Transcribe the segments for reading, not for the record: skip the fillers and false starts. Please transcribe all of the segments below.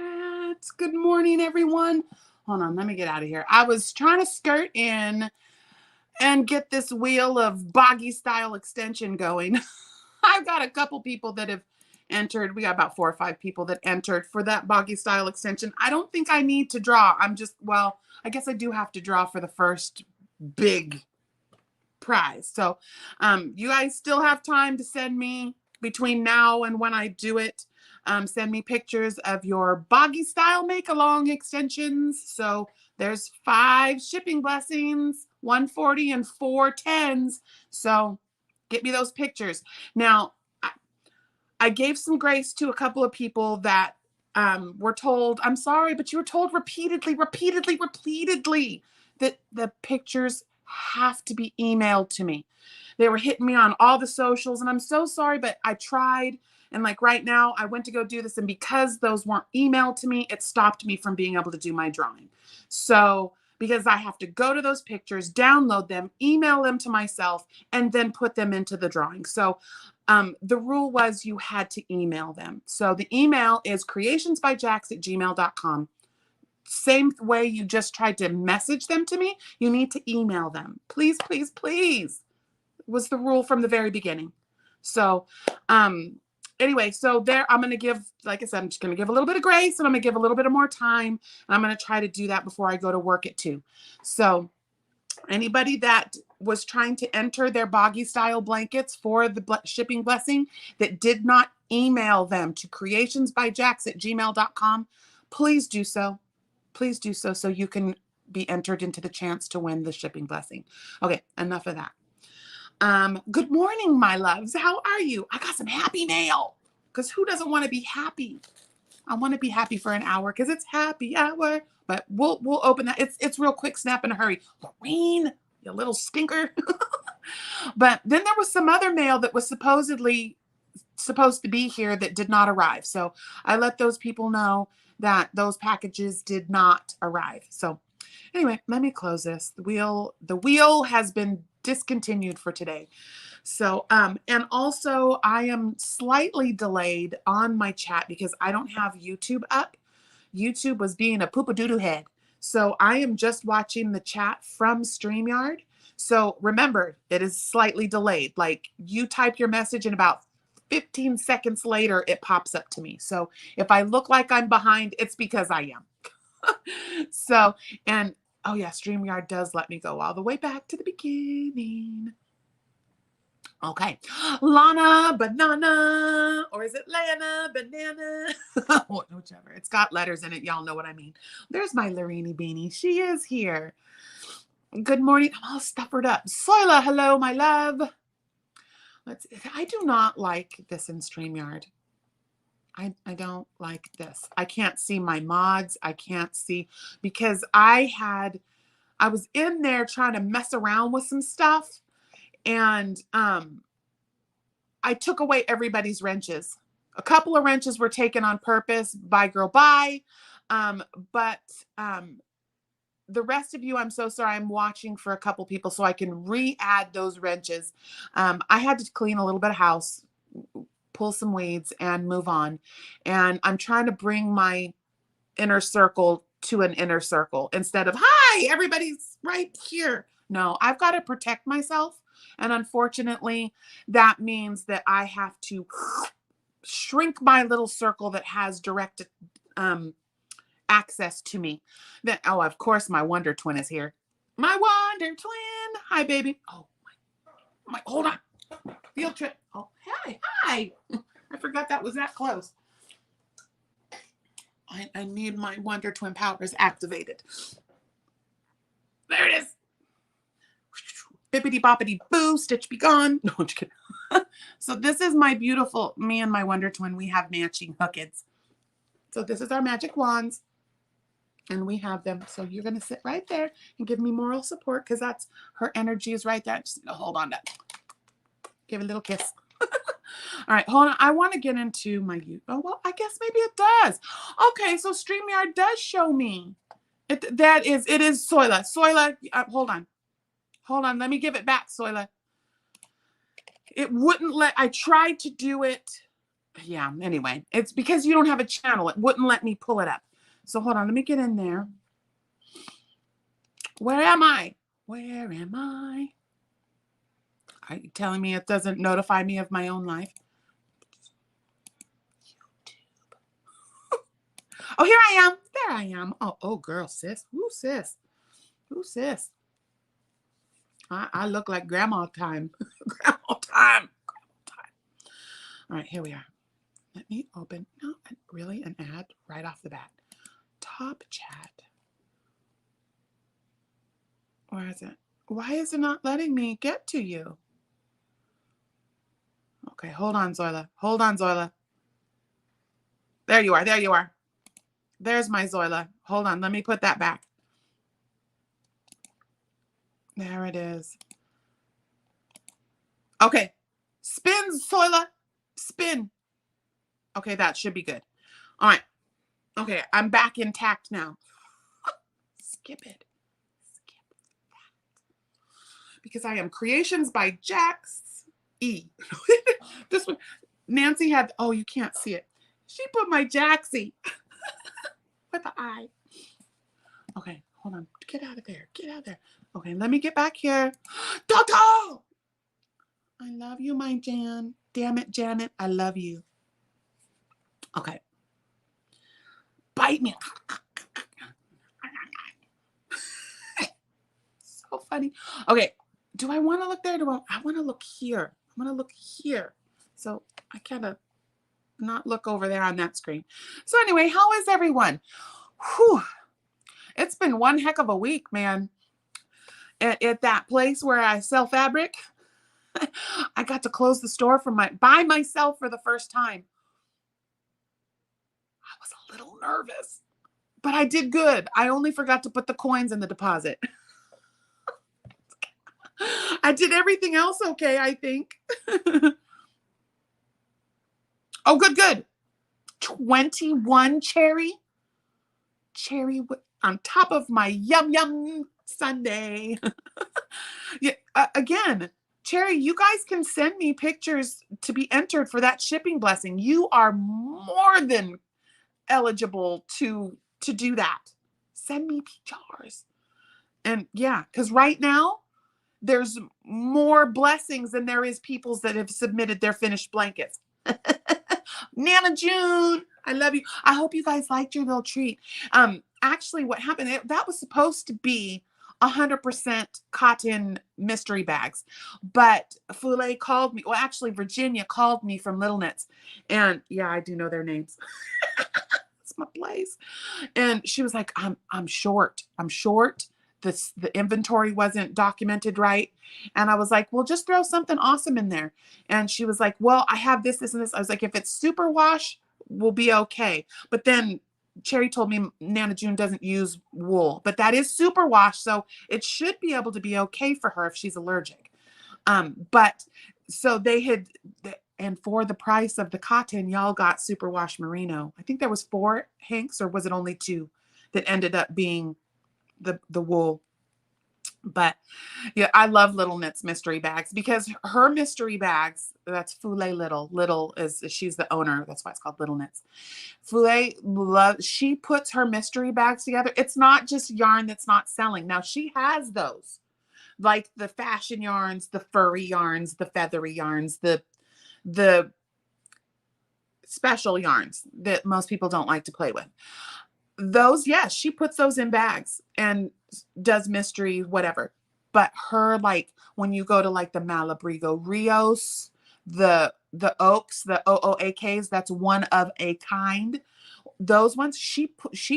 chat. Good morning, everyone. Hold on, let me get out of here. I was trying to skirt in and get this wheel of boggy style extension going. I've got a couple people that have entered. We got about 4 or 5 people that entered for that boggy style extension. I don't think I need to draw. Well, I guess I do have to draw for the first big prize. So you guys still have time to send me between now and when I do it. Send me pictures of your boggy style make along extensions. So there's 5 shipping blessings, 140 and 4 10s. So get me those pictures. Now, I gave some grace to a couple of people that were told, I'm sorry, but you were told repeatedly that the pictures have to be emailed to me. They were hitting me on all the socials, and I'm so sorry, but I tried. And like right now, I went to go do this, and because those weren't emailed to me, it stopped me from being able to do my drawing. So because I have to go to those pictures, download them, email them to myself, and then put them into the drawing. So the rule was you had to email them. So the email is creationsbyjax@gmail.com. Same way you just tried to message them to me, you need to email them. Please, please, please. Was the rule from the very beginning. So anyway, so there I'm going to give, like I said, I'm just going to give a little bit of grace, and I'm going to give a little bit of more time. And I'm going to try to do that before I go to work at 2. So anybody that was trying to enter their boggy style blankets for the shipping blessing that did not email them to creationsbyjax@gmail.com, please do so. Please do so you can be entered into the chance to win the shipping blessing. Okay, enough of that. Good morning, my loves. How are you? I got some happy mail, because who doesn't want to be happy? I want to be happy for an hour because it's happy hour. But we'll open that. It's real quick, snap in a hurry. Lorraine, you little stinker. But then there was some other mail that was supposedly supposed to be here that did not arrive. So I let those people know that those packages did not arrive. So anyway, let me close this. The wheel has been discontinued for today. So, and also I am slightly delayed on my chat because I don't have YouTube up. YouTube was being a poop-a-doo-doo head. So I am just watching the chat from StreamYard. So remember, it is slightly delayed. Like you type your message and about 15 seconds later, it pops up to me. So if I look like I'm behind, it's because I am. So, and oh yeah, StreamYard does let me go all the way back to the beginning. Okay. Lana Banana, or is it Lana Banana? Whichever. It's got letters in it. Y'all know what I mean. There's my Larini Beanie. She is here. Good morning. I'm all stuffered up. Soila, hello, my love. I do not like this in StreamYard. I don't like this. I can't see my mods. I can't see, because I was in there trying to mess around with some stuff, and I took away everybody's wrenches. A couple of wrenches were taken on purpose. Bye, girl, bye. But the rest of you, I'm so sorry. I'm watching for a couple people so I can re-add those wrenches. I had to clean a little bit of house, pull some weeds, and move on. And I'm trying to bring my inner circle to an inner circle instead of, hi, everybody's right here. No, I've got to protect myself. And unfortunately, that means that I have to shrink my little circle that has direct access to me. Then, oh, of course, my Wonder Twin is here. My Wonder Twin. Hi, baby. Oh, my hold on. Field trip. Oh, hi. I forgot that was that close. I need my Wonder Twin powers activated. There it is. Bippity boppity boo, Stitch be gone. No, I'm just kidding. So this is my beautiful, me and my Wonder Twin, we have matching hookets. So this is our magic wands, and we have them. So you're going to sit right there and give me moral support, because that's, her energy is right there. Just hold on to that. Give a little kiss. All right, hold on. I want to get into my, oh, well, I guess maybe it does. Okay, so StreamYard does show me. It is Soila. Soila, hold on. Hold on, let me give it back, Soila. It wouldn't let, I tried to do it Yeah, anyway, it's because you don't have a channel. It wouldn't let me pull it up. So hold on, let me get in there. Where am I? Where am I? Are you telling me it doesn't notify me of my own life? Oh, here I am. There I am. Oh, girl, sis. Ooh, sis. Ooh, sis. I look like grandma time. Grandma time. Grandma time. All right, here we are. Let me open. No, really? An ad right off the bat. Top chat. Where is it? Why is it not letting me get to you? Okay, hold on, Zoila. Hold on, Zoila. There you are. There you are. There's my Zoila. Hold on. Let me put that back. There it is. Okay. Spin, Zoila. Spin. Okay, that should be good. All right. Okay, I'm back intact now. Skip it. Skip that. Because I am Creations by Jax E. This one, Nancy had, oh, you can't see it. She put my Jaxie with the eye. Okay, hold on. Get out of there. Get out of there. Okay, let me get back here. Toto! I love you, my Jan. Damn it, Janet. I love you. Okay. Bite me. So funny. Okay. Do I want to look there? I want to look here. I want to look here. So I kind of not look over there on that screen. So anyway, how is everyone? Whew. It's been one heck of a week, man. At that place where I sell fabric, I got to close the store by myself for the first time. I was a little nervous, but I did good. I only forgot to put the coins in the deposit. I did everything else okay, I think. Oh, good. 21 cherry on top of my yum sundae. Yeah, again, Cherry, you guys can send me pictures to be entered for that shipping blessing. You are more than eligible to do that. Send me PRs. And yeah, because right now there's more blessings than there is people that have submitted their finished blankets. Nana June, I love you. I hope you guys liked your little treat. Actually, what happened, that was supposed to be 100% cotton mystery bags, but Fule called me. Well, actually, Virginia called me from Little Knits, and yeah, I do know their names. It's my place. And she was like, I'm short. The inventory wasn't documented right. And I was like, well, just throw something awesome in there. And she was like, well, I have this, and this. I was like, if it's superwash, we'll be okay. But then Cherry told me Nana June doesn't use wool, but that is superwash. So it should be able to be okay for her if she's allergic. But so and for the price of the cotton, y'all got superwash merino. I think there was 4 hanks, or was it only 2 that ended up being the wool? But yeah, I love Little Knits mystery bags, because her mystery bags, that's Fule Little is, she's the owner. That's why it's called Little Knits. Fule she puts her mystery bags together. It's not just yarn that's not selling. Now she has those, like the fashion yarns, the furry yarns, the feathery yarns, the special yarns that most people don't like to play with. Those, yes, she puts those in bags and does mystery, whatever. But her, like, when you go to like the Malabrigo Rios, the Oaks, the OOAKs, that's one of a kind. Those ones, she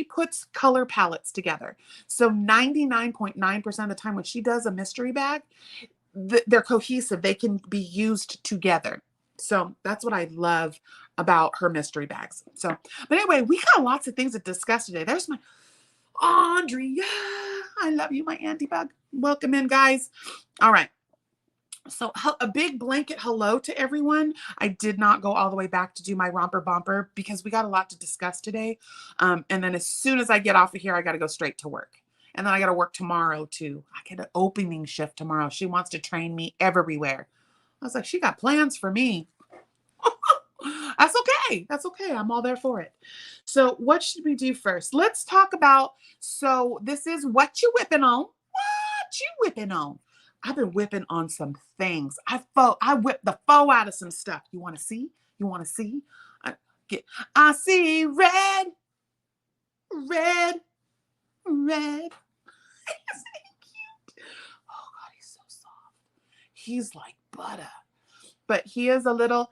puts color palettes together. So 99.9% of the time when she does a mystery bag, they're cohesive. They can be used together. So that's what I love about her mystery bags. So, but anyway, we got lots of things to discuss today. There's my Andrea. I love you, my Auntie Bug. Welcome in, guys. All right. So a big blanket hello to everyone. I did not go all the way back to do my romper bumper because we got a lot to discuss today. And then as soon as I get off of here, I got to go straight to work. And then I got to work tomorrow too. I get an opening shift tomorrow. She wants to train me everywhere. I was like, she got plans for me. That's okay. That's okay. I'm all there for it. So what should we do first? Let's talk about, so this is What You Whippin' On. What you whipping on? I've been whipping on some things. I whipped the faux out of some stuff. You want to see? You want to see? I, I see red, red, red. Isn't he cute? Oh God, he's so soft. He's like butter. But he is a little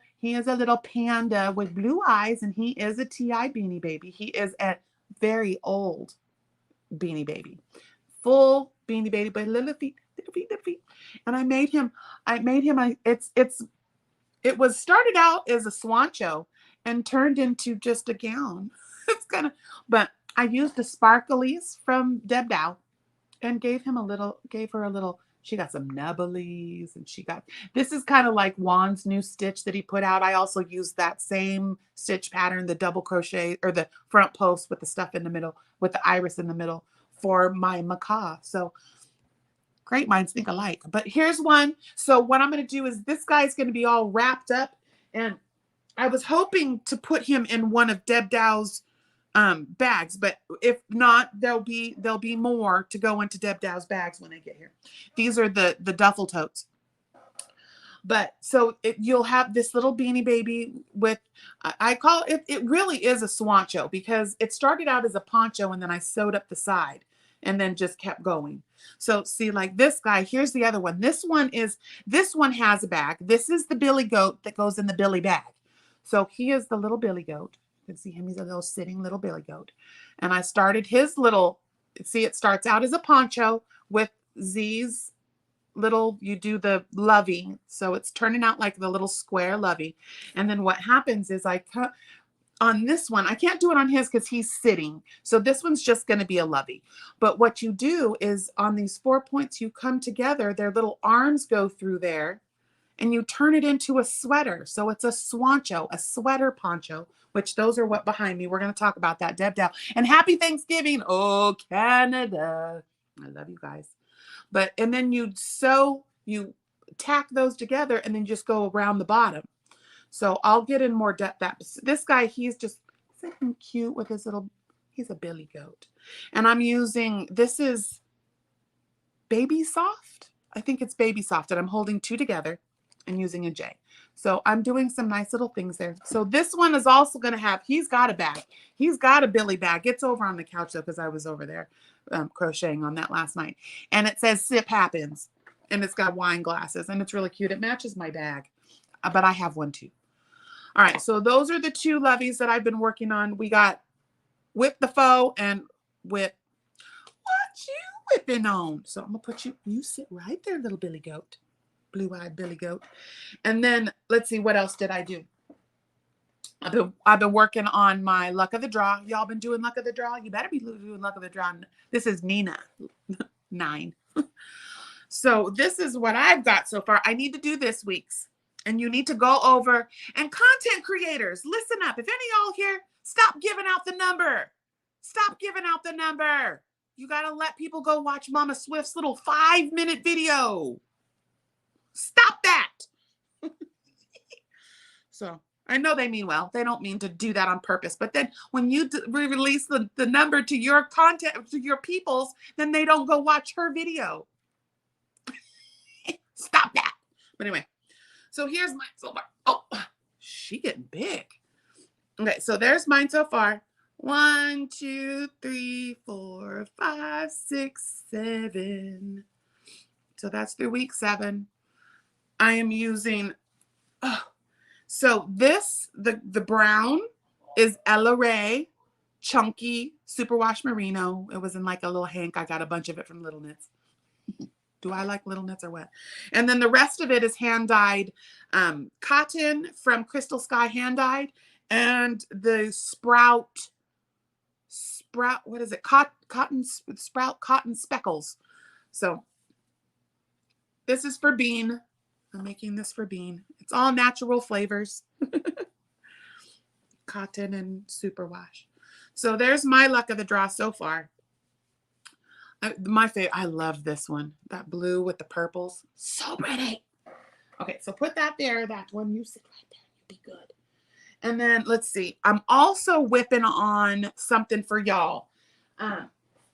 panda with blue eyes, and he is a TI Beanie Baby. He is a very old Beanie Baby. Full Beanie Baby, but little feet, little feet, little feet. And it was started out as a Swancho and turned into just a gown. It's kind of, but I used the sparklies from Deb Dow and gave her a little, she got some nubblies, and this is kind of like Juan's new stitch that he put out. I also used that same stitch pattern, the double crochet or the front post with the stuff in the middle, with the iris in the middle for my macaw. So great minds think alike. But here's one. So what I'm going to do is this guy's going to be all wrapped up, and I was hoping to put him in one of Deb Dow's bags, but if not, there'll be more to go into Deb Dow's bags when I get here. These are the duffel totes. But so you'll have this little Beanie Baby with, I call it really is a Swancho, because it started out as a poncho and then I sewed up the side and then just kept going. So see, like this guy, here's the other one. This one has a bag. This is the Billy Goat that goes in the Billy bag. So he is the little Billy Goat. You can see him, he's a little sitting little Billy Goat. And I started his little, see, it starts out as a poncho with Z's little, you do the lovey. So it's turning out like the little square lovey. And then what happens is I cut on this one. I can't do it on his because he's sitting. So this one's just going to be a lovey. But what you do is on these 4 points, you come together, their little arms go through there, and you turn it into a sweater. So it's a Swancho, a sweater poncho, which those are what behind me. We're going to talk about that, Deb Dow. And happy Thanksgiving. Oh, Canada. I love you guys. But, and then you tack those together and then just go around the bottom. So I'll get in more depth. This guy, he's just, isn't he cute with his little, he's a Billy Goat. And I'm using, this is Baby Soft. I think it's Baby Soft, and I'm holding two together and using a J. So I'm doing some nice little things there. So this one is also going to have, he's got a bag. He's got a Billy bag. It's over on the couch though, because I was over there crocheting on that last night. And it says Sip Happens. And it's got wine glasses. And it's really cute. It matches my bag. But I have one too. All right. So those are the two loveys that I've been working on. We got Whip the Faux and Whip What You Whippin' On. So I'm going to put you sit right there, little Billy Goat. Blue-eyed Billy Goat. And then let's see, what else did I do? I've been working on my luck of the draw. Y'all been doing luck of the draw? You better be doing luck of the draw. This is Nina 9. So this is what I've got so far. I need to do this week's, and you need to go over, and content creators, listen up. If any of y'all here, stop giving out the number. Stop giving out the number. You got to let people go watch Mama Swift's little 5-minute video. Stop that. So I know they mean well. They don't mean to do that on purpose. But then when you release the number to your content, to your peoples, then they don't go watch her video. Stop that. But anyway, so here's mine so far. Oh, she getting big. Okay, so there's mine so far. 1, 2, 3, 4, 5, 6, 7. So that's through week 7. I am using, so this, the brown is Ella Ray Chunky Superwash Merino. It was in like a little hank. I got a bunch of it from Little Knits. Do I like Little Knits or what? And then the rest of it is hand-dyed cotton from Crystal Sky Hand Dyed, and the sprout, what is it? Sprout Cotton Speckles. So this is for Bean. I'm making this for Bean. It's all natural flavors. Cotton and superwash. So there's my luck of the draw so far. My favorite, I love this one. That blue with the purples. So pretty. Okay, so put that there. That one, you sit right there. You be good. And then let's see. I'm also whipping on something for y'all.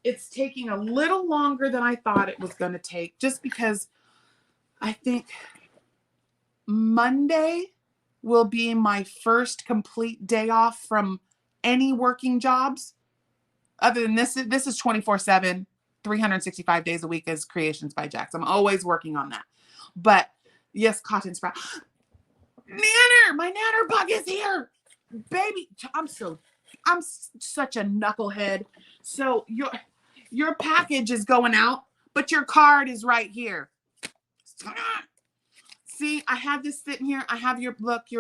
It's taking a little longer than I thought it was going to take, just because I think Monday will be my first complete day off from any working jobs. Other than this is 24/7, 365 days a week as Creations by Jax. I'm always working on that. But yes, cotton sprout. Nanner, my nanner bug is here. Baby, I'm such a knucklehead. So your package is going out, but your card is right here. See, I have this sitting here. I have your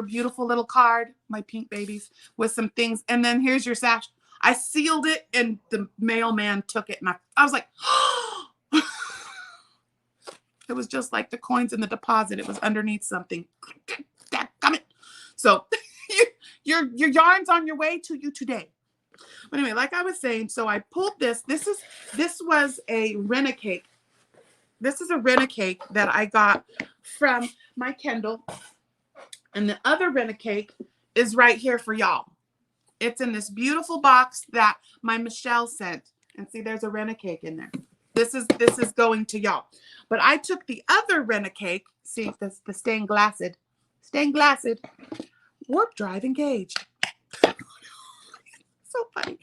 beautiful little card, my pink babies, with some things. And then here's your sash. I sealed it and the mailman took it. And I was like, oh. It was just like the coins in the deposit. It was underneath something. So your yarn's on your way to you today. But anyway, like I was saying, so I pulled this. This was a renna cake. This is a renna cake that I got from my Kendall. And the other renna cake is right here for y'all. It's in this beautiful box that my Michelle sent. And see, there's a renna cake in there. This is going to y'all. But I took the other renna cake. See, the stained glassed, warp drive engaged. So funny.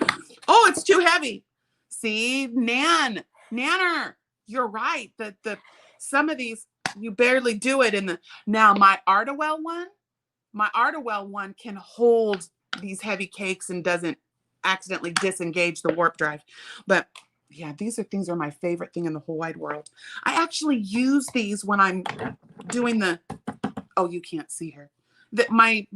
Oh, it's too heavy. See, Nanner, you're right. The some of these you barely do it in the. Now my Artewell one can hold these heavy cakes and doesn't accidentally disengage the warp drive. But yeah, these are my favorite thing in the whole wide world. I actually use these when I'm doing the. Oh, you can't see her. That my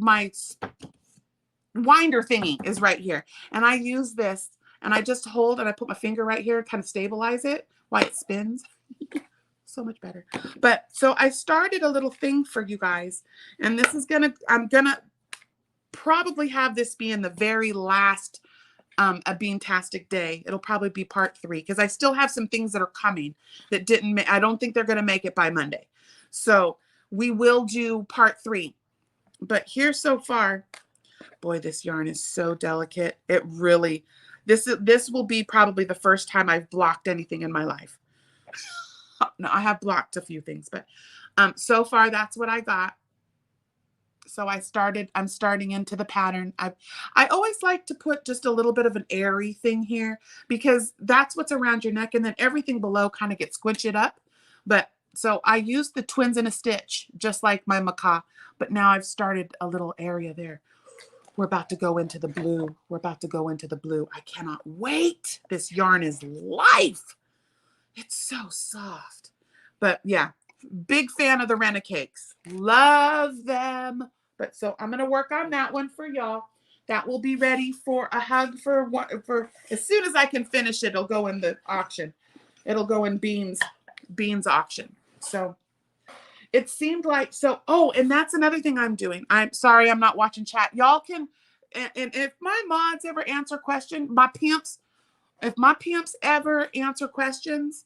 winder thingy is right here, and I use this, and I just hold and I put my finger right here and kind of stabilize it while it spins. So much better. But so I started a little thing for you guys, and this is I'm gonna probably have this be in the very last a Beantastic day. It'll probably be part 3 because I still have some things that are coming that didn't I don't think they're gonna make it by Monday. So we will do part 3. But here so far, boy, this yarn is so delicate. It really, this will be probably the first time I've blocked anything in my life. No, I have blocked a few things, but so far that's what I got. So I'm starting into the pattern. I always like to put just a little bit of an airy thing here because that's what's around your neck, and then everything below kind of gets squished up. But so I used the twins in a stitch, just like my macaw, but now I've started a little area there. We're about to go into the blue. I cannot wait. This yarn is life. It's so soft. But yeah, big fan of the renna cakes. Love them. But so I'm going to work on that one for y'all. That will be ready for a hug for as soon as I can finish it, it'll go in the auction. It'll go in Bean's auction. So it seemed like, so, oh, and that's another thing I'm doing. I'm sorry, I'm not watching chat. Y'all can, and if my mods ever answer questions, if my pimps ever answer questions,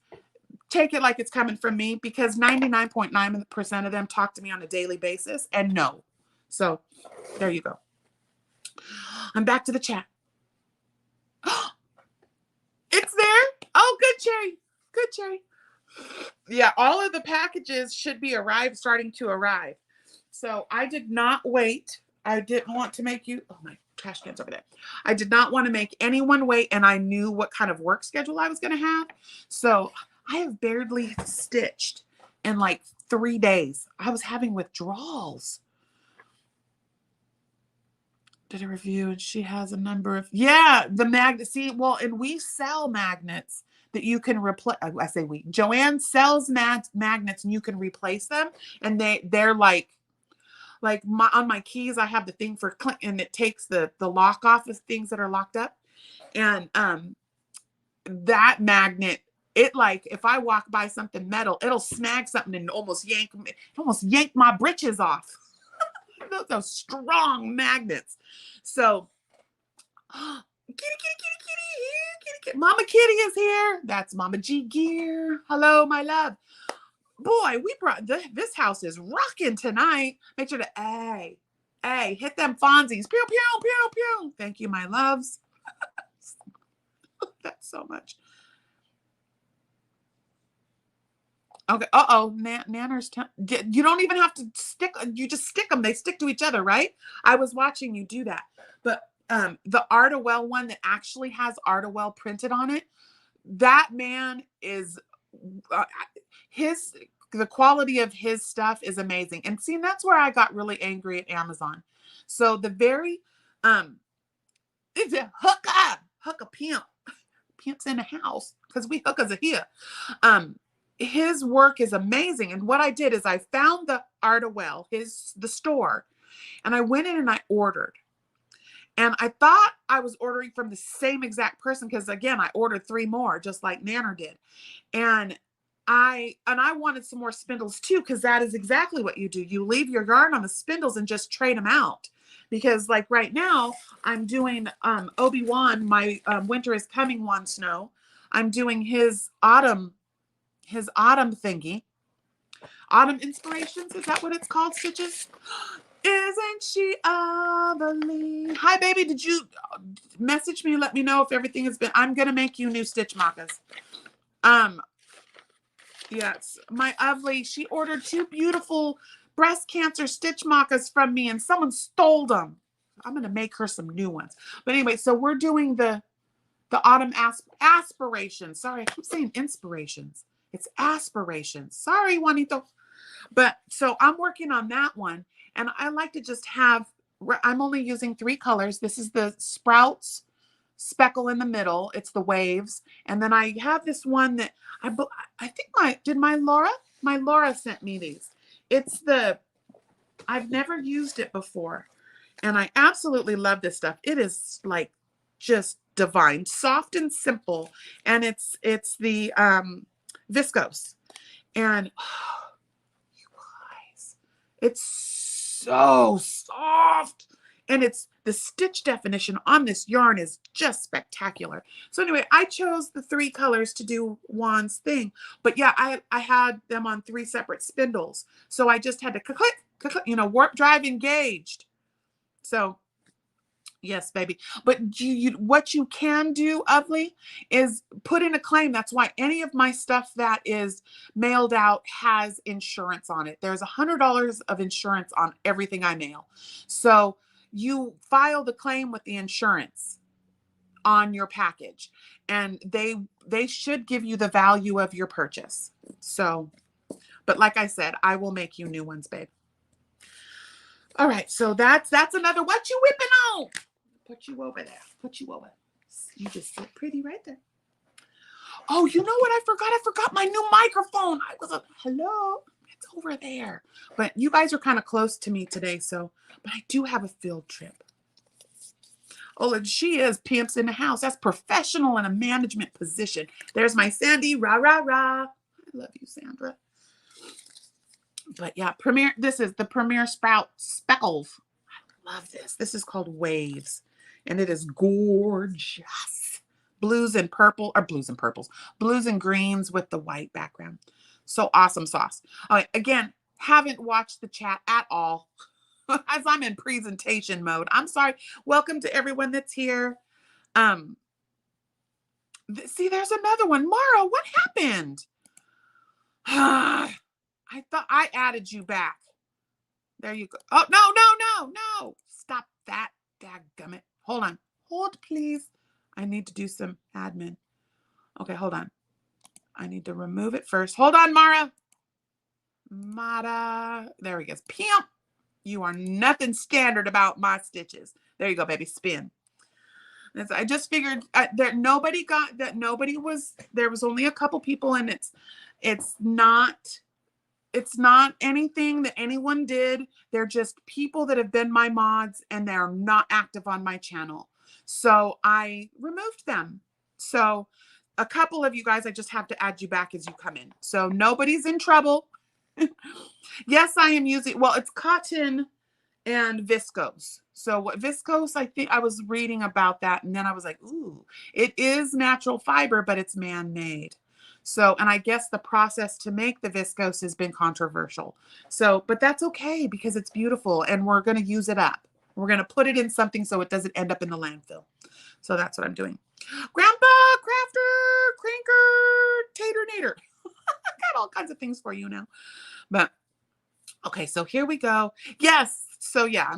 take it like it's coming from me, because 99.9% of them talk to me on a daily basis and no. So there you go. I'm back to the chat. It's there. Oh, good, Cherry. Good, Cherry. Yeah, all of the packages should be starting to arrive. So I did not wait. I didn't want to make you, oh, my trash can's over there. I did not want to make anyone wait, and I knew what kind of work schedule I was going to have. So I have barely stitched in like 3 days. I was having withdrawals. Did a review, and she has a number of, yeah, the magnet. See, well, and we sell magnets that you can replace. I say we. Joanne sells magnets, and you can replace them, and they're like on my keys. I have the thing for click, and it takes the lock off of things that are locked up, and that magnet. It, like, if I walk by something metal, it'll snag something and almost yank my britches off. Those are strong magnets. So, kitty. Mama Kitty is here. That's Mama G Gear. Hello, my love. Boy, we brought this house is rocking tonight. Make sure to Hey, hit them Fonzies. Pew, pew, pew, pew. Thank you, my loves. That's so much. Okay. Uh-oh. Nanners. You don't even have to stick. You just stick them. They stick to each other, right? I was watching you do that. But the Artawell one that actually has Artawell printed on it, that man is the quality of his stuff is amazing. And see, that's where I got really angry at Amazon. So the very it's a hook a pimp's in the house because we hookers are here. His work is amazing. And what I did is I found the Artawell, the store, and I went in and I ordered. And I thought I was ordering from the same exact person because, again, I ordered 3 more, just like Nanner did. And I wanted some more spindles too, because that is exactly what you do. You leave your yarn on the spindles and just trade them out. Because like right now, I'm doing Obi-Wan, my winter is coming Wan Snow. I'm doing his autumn thingy. Autumn Inspirations, is that what it's called, Stitches? Isn't she lovely? Hi, baby. Did you message me and let me know if everything has been... I'm going to make you new stitch markers. Yes. My Ugly, she ordered 2 beautiful breast cancer stitch markers from me and someone stole them. I'm going to make her some new ones. But anyway, so we're doing the autumn aspirations. Sorry, I keep saying inspirations. It's aspirations. Sorry, Juanito. But so I'm working on that one. And I like to just have, I'm only using 3 colors. This is the Sprouts speckle in the middle. It's the waves. And then I have this one that I think my Laura sent me these. It's I've never used it before. And I absolutely love this stuff. It is like just divine, soft and simple. And it's the viscose. And oh, you guys, it's so soft. And it's the stitch definition on this yarn is just spectacular. So anyway, I chose the 3 colors to do Juan's thing. But yeah, I had them on 3 separate spindles. So I just had to click, warp drive engaged. So yes, baby. But what you can do, Ugly, is put in a claim. That's why any of my stuff that is mailed out has insurance on it. There's $100 of insurance on everything I mail. So you file the claim with the insurance on your package, and they should give you the value of your purchase. So, but like I said, I will make you new ones, babe. All right, so that's another What You Whippin' On. Put you over there. Put you over. You just sit pretty right there. Oh, you know what I forgot? I forgot my new microphone. I was hello. It's over there. But you guys are kind of close to me today, but I do have a field trip. Oh, and she is pimps in the house. That's professional in a management position. There's my Sandy. Rah, rah, rah. I love you, Sandra. But yeah, this is the Premier Sprout Speckles. I love this. This is called Waves. And it is gorgeous. Blues and purples. Blues and greens with the white background. So awesome sauce. All right, again, haven't watched the chat at all as I'm in presentation mode. I'm sorry. Welcome to everyone that's here. See, there's another one. Mara, what happened? I thought I added you back. There you go. Oh, no. Stop that. Dadgummit. Hold on. Hold, please. I need to do some admin. Okay, hold on. I need to remove it first. Hold on, Mara. There he goes. Pimp. You are nothing standard about my stitches. There you go, baby. Spin. I just figured that there was only a couple people, and it's not anything that anyone did. They're just people that have been my mods and they're not active on my channel. So I removed them. So a couple of you guys, I just have to add you back as you come in. So nobody's in trouble. Yes, I am using, well, it's cotton and viscose. So what viscose, I think I was reading about that, and then I was like, ooh, it is natural fiber, but it's man-made. So, and I guess the process to make the viscose has been controversial. So, but that's okay because it's beautiful and we're going to use it up. We're going to put it in something so it doesn't end up in the landfill. So that's what I'm doing. Grandpa, crafter, cranker, tater, nader. I got all kinds of things for you now. But okay, so here we go. Yes. So yeah,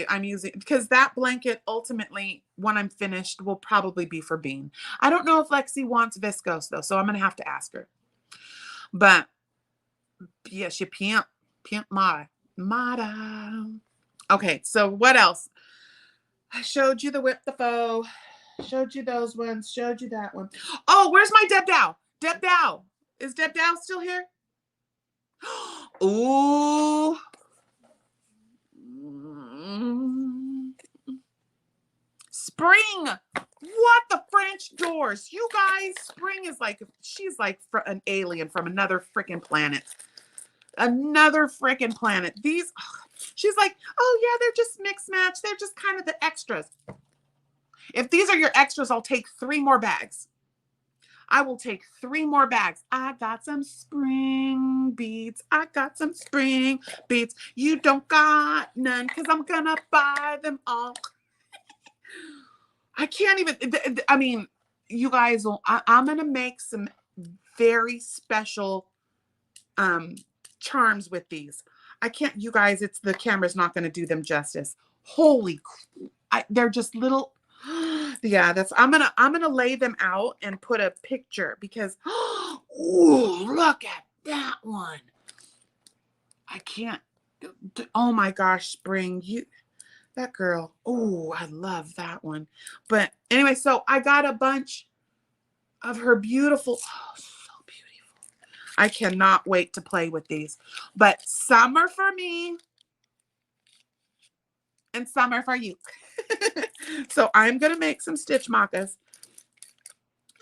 I'm using, because that blanket ultimately, when I'm finished, will probably be for Bean. I don't know if Lexi wants viscose though, so I'm going to have to ask her. But yeah, she pimp Mara. Okay, so what else? I showed you the whip the faux. Showed you those ones. Showed you that one. Oh, where's my Deb Dow? Deb Dow. Is Deb Dow still here? Ooh. Spring. What the French doors? You guys, Spring is like, she's like an alien from another freaking planet. Another freaking planet. These, she's like, oh yeah, they're just mix match. They're just kind of the extras. If these are your extras, I'll take 3 more bags. I will take 3 more bags. I got some spring beads. I got some spring beads. You don't got none because I'm going to buy them all. I can't even, I mean, you guys, I'm going to make some very special charms with these. I can't, you guys, the camera's not going to do them justice. Holy, they're just little. Yeah, I'm gonna lay them out and put a picture because ooh, look at that one. I can't. Oh my gosh, Spring, that girl. Oh, I love that one. But anyway, so I got a bunch of her beautiful. Oh, so beautiful. I cannot wait to play with these. But some are for me and some are for you. So I'm going to make some stitch markers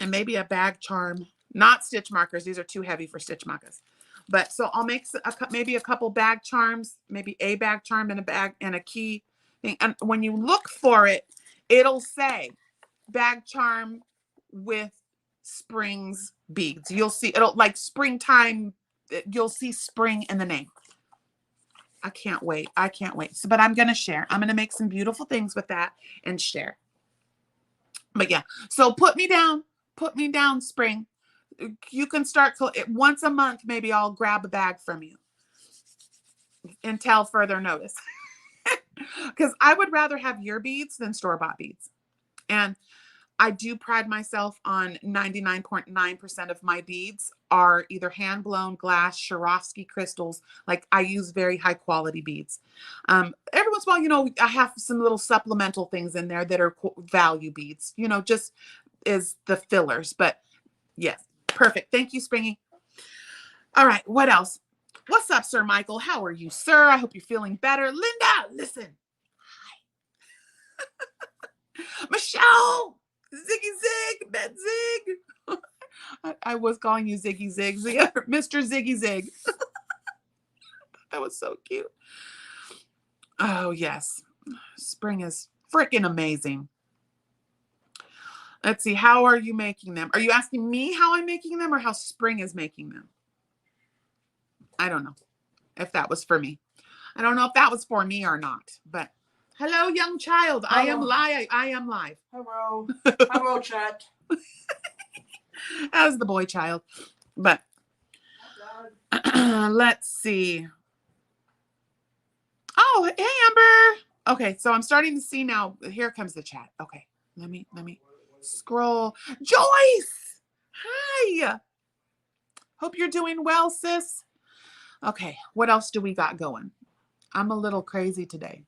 and maybe a bag charm, not stitch markers. These are too heavy for stitch markers. But so I'll make maybe a couple bag charms, maybe a bag charm and a bag and a key thing. And when you look for it, it'll say bag charm with Spring's beads. You'll see it'll like springtime. You'll see spring in the name. I can't wait. I can't wait. So, but I'm going to share. I'm going to make some beautiful things with that and share. But yeah, so put me down, Spring. You can start once a month. Maybe I'll grab a bag from you until further notice. Because I would rather have your beads than store-bought beads. And I do pride myself on 99.9% of my beads are either hand-blown glass, Swarovski crystals. Like I use very high-quality beads. Every once in a while, you know, I have some little supplemental things in there that are value beads, you know, just as the fillers. But yes, perfect. Thank you, Springy. All right, what else? What's up, Sir Michael? How are you, sir? I hope you're feeling better. Linda, listen. Hi. Michelle. Ziggy Zig, Bet Zig. I was calling you Ziggy Zig, Mr. Ziggy Zig. That was so cute. Oh, yes. Spring is freaking amazing. Let's see. How are you making them? Are you asking me how I'm making them or how Spring is making them? I don't know if that was for me. I don't know if that was for me or not, but hello, young child. Hello. I am live. Hello. Hello, chat. As the boy child. But let's see. Oh, hey, Amber. Okay, so I'm starting to see now. Here comes the chat. Okay, let me scroll. Joyce! Hi! Hope you're doing well, sis. Okay, what else do we got going? I'm a little crazy today.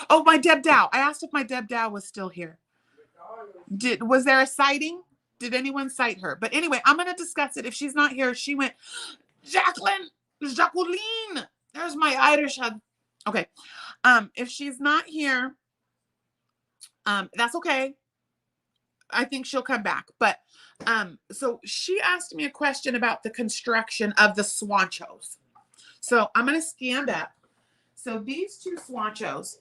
Oh, my Deb Dow. I asked if my Deb Dow was still here. Was there a sighting? Did anyone cite her? But anyway, I'm going to discuss it. If she's not here, she went, Jacqueline. There's my Irish hug. Okay. If she's not here, that's okay. I think she'll come back. But so she asked me a question about the construction of the Swanchos. So I'm going to stand up. So these 2 Swanchos,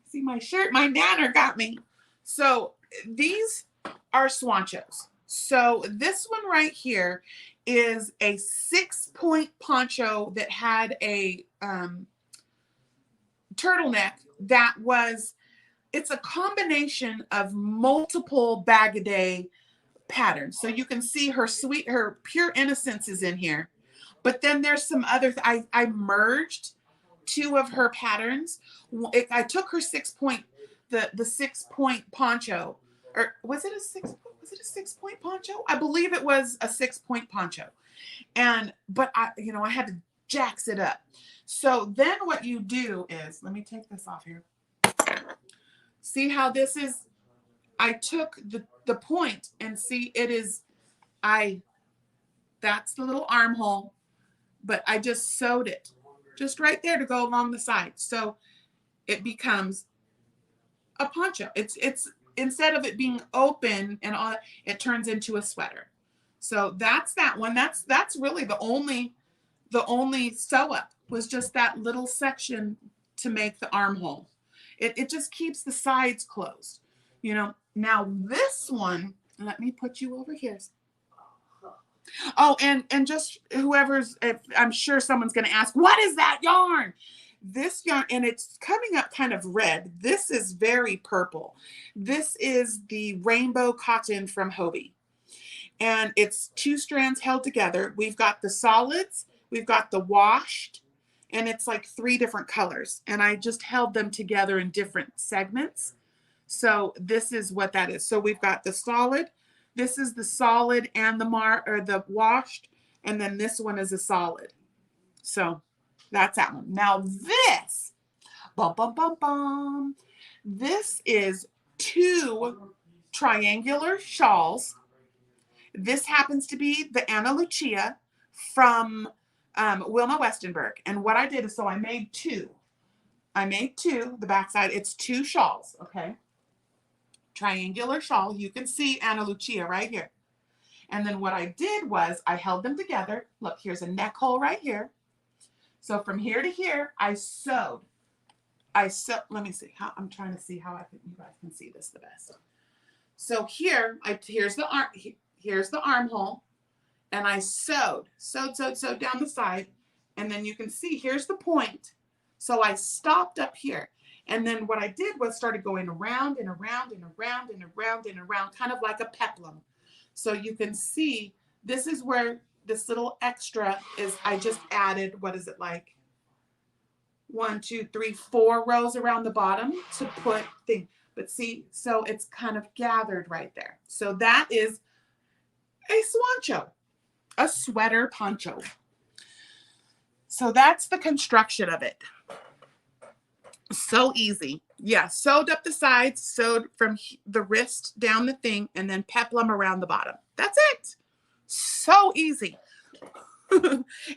see my shirt, my nanner got me. So these are Swanchos. So this one right here is a 6-point poncho that had a turtleneck that was, it's a combination of multiple bag-a-day patterns. So you can see her pure innocence is in here. But then there's some other, I merged 2 of her patterns. I took her 6-point, the 6-point poncho, or was it a 6-point poncho? I believe it was a 6-point poncho. But I had to jax it up. So then what you do is, let me take this off here. See how this is, I took the point and see it is, that's the little armhole, but I just sewed it just right there to go along the side. So it becomes a poncho. It's instead of it being open and all, it turns into a sweater. So that's that one. That's really the only sew up was just that little section to make the armhole. It just keeps the sides closed. Now this one, let me put you over here. Oh, and just whoever's, I'm sure someone's going to ask, what is that yarn? This yarn, and it's coming up kind of red. This is very purple. This is the rainbow cotton from Hobie. And it's 2 strands held together. We've got the solids, we've got the washed, and it's like 3 different colors. And I just held them together in different segments. So this is what that is. So we've got the solid. This is the solid and the washed. And then this one is a solid. So that's that one. Now this, this is 2 triangular shawls. This happens to be the Ana Lucia from Wilma Westenberg. And what I did is, so I made 2. The backside, it's 2 shawls, okay? Triangular shawl. You can see Ana Lucia right here. And then what I did was I held them together. Look, here's a neck hole right here. So from here to here, I sewed. Let me see how, I'm trying to see how you guys can see this the best. So here, here's the armhole, and I sewed down the side, and then you can see here's the point. So I stopped up here, and then what I did was started going around and around and around and around and around, kind of like a peplum. So you can see this is where this little extra is. I just added, what is it, like 1, 2, 3, 4 rows around the bottom to put things. But see, so it's kind of gathered right there. So that is a Swancho, a sweater poncho. So that's the construction of it. So easy. Yeah, sewed up the sides, sewed from the wrist down the thing, and then peplum around the bottom. That's it. So easy.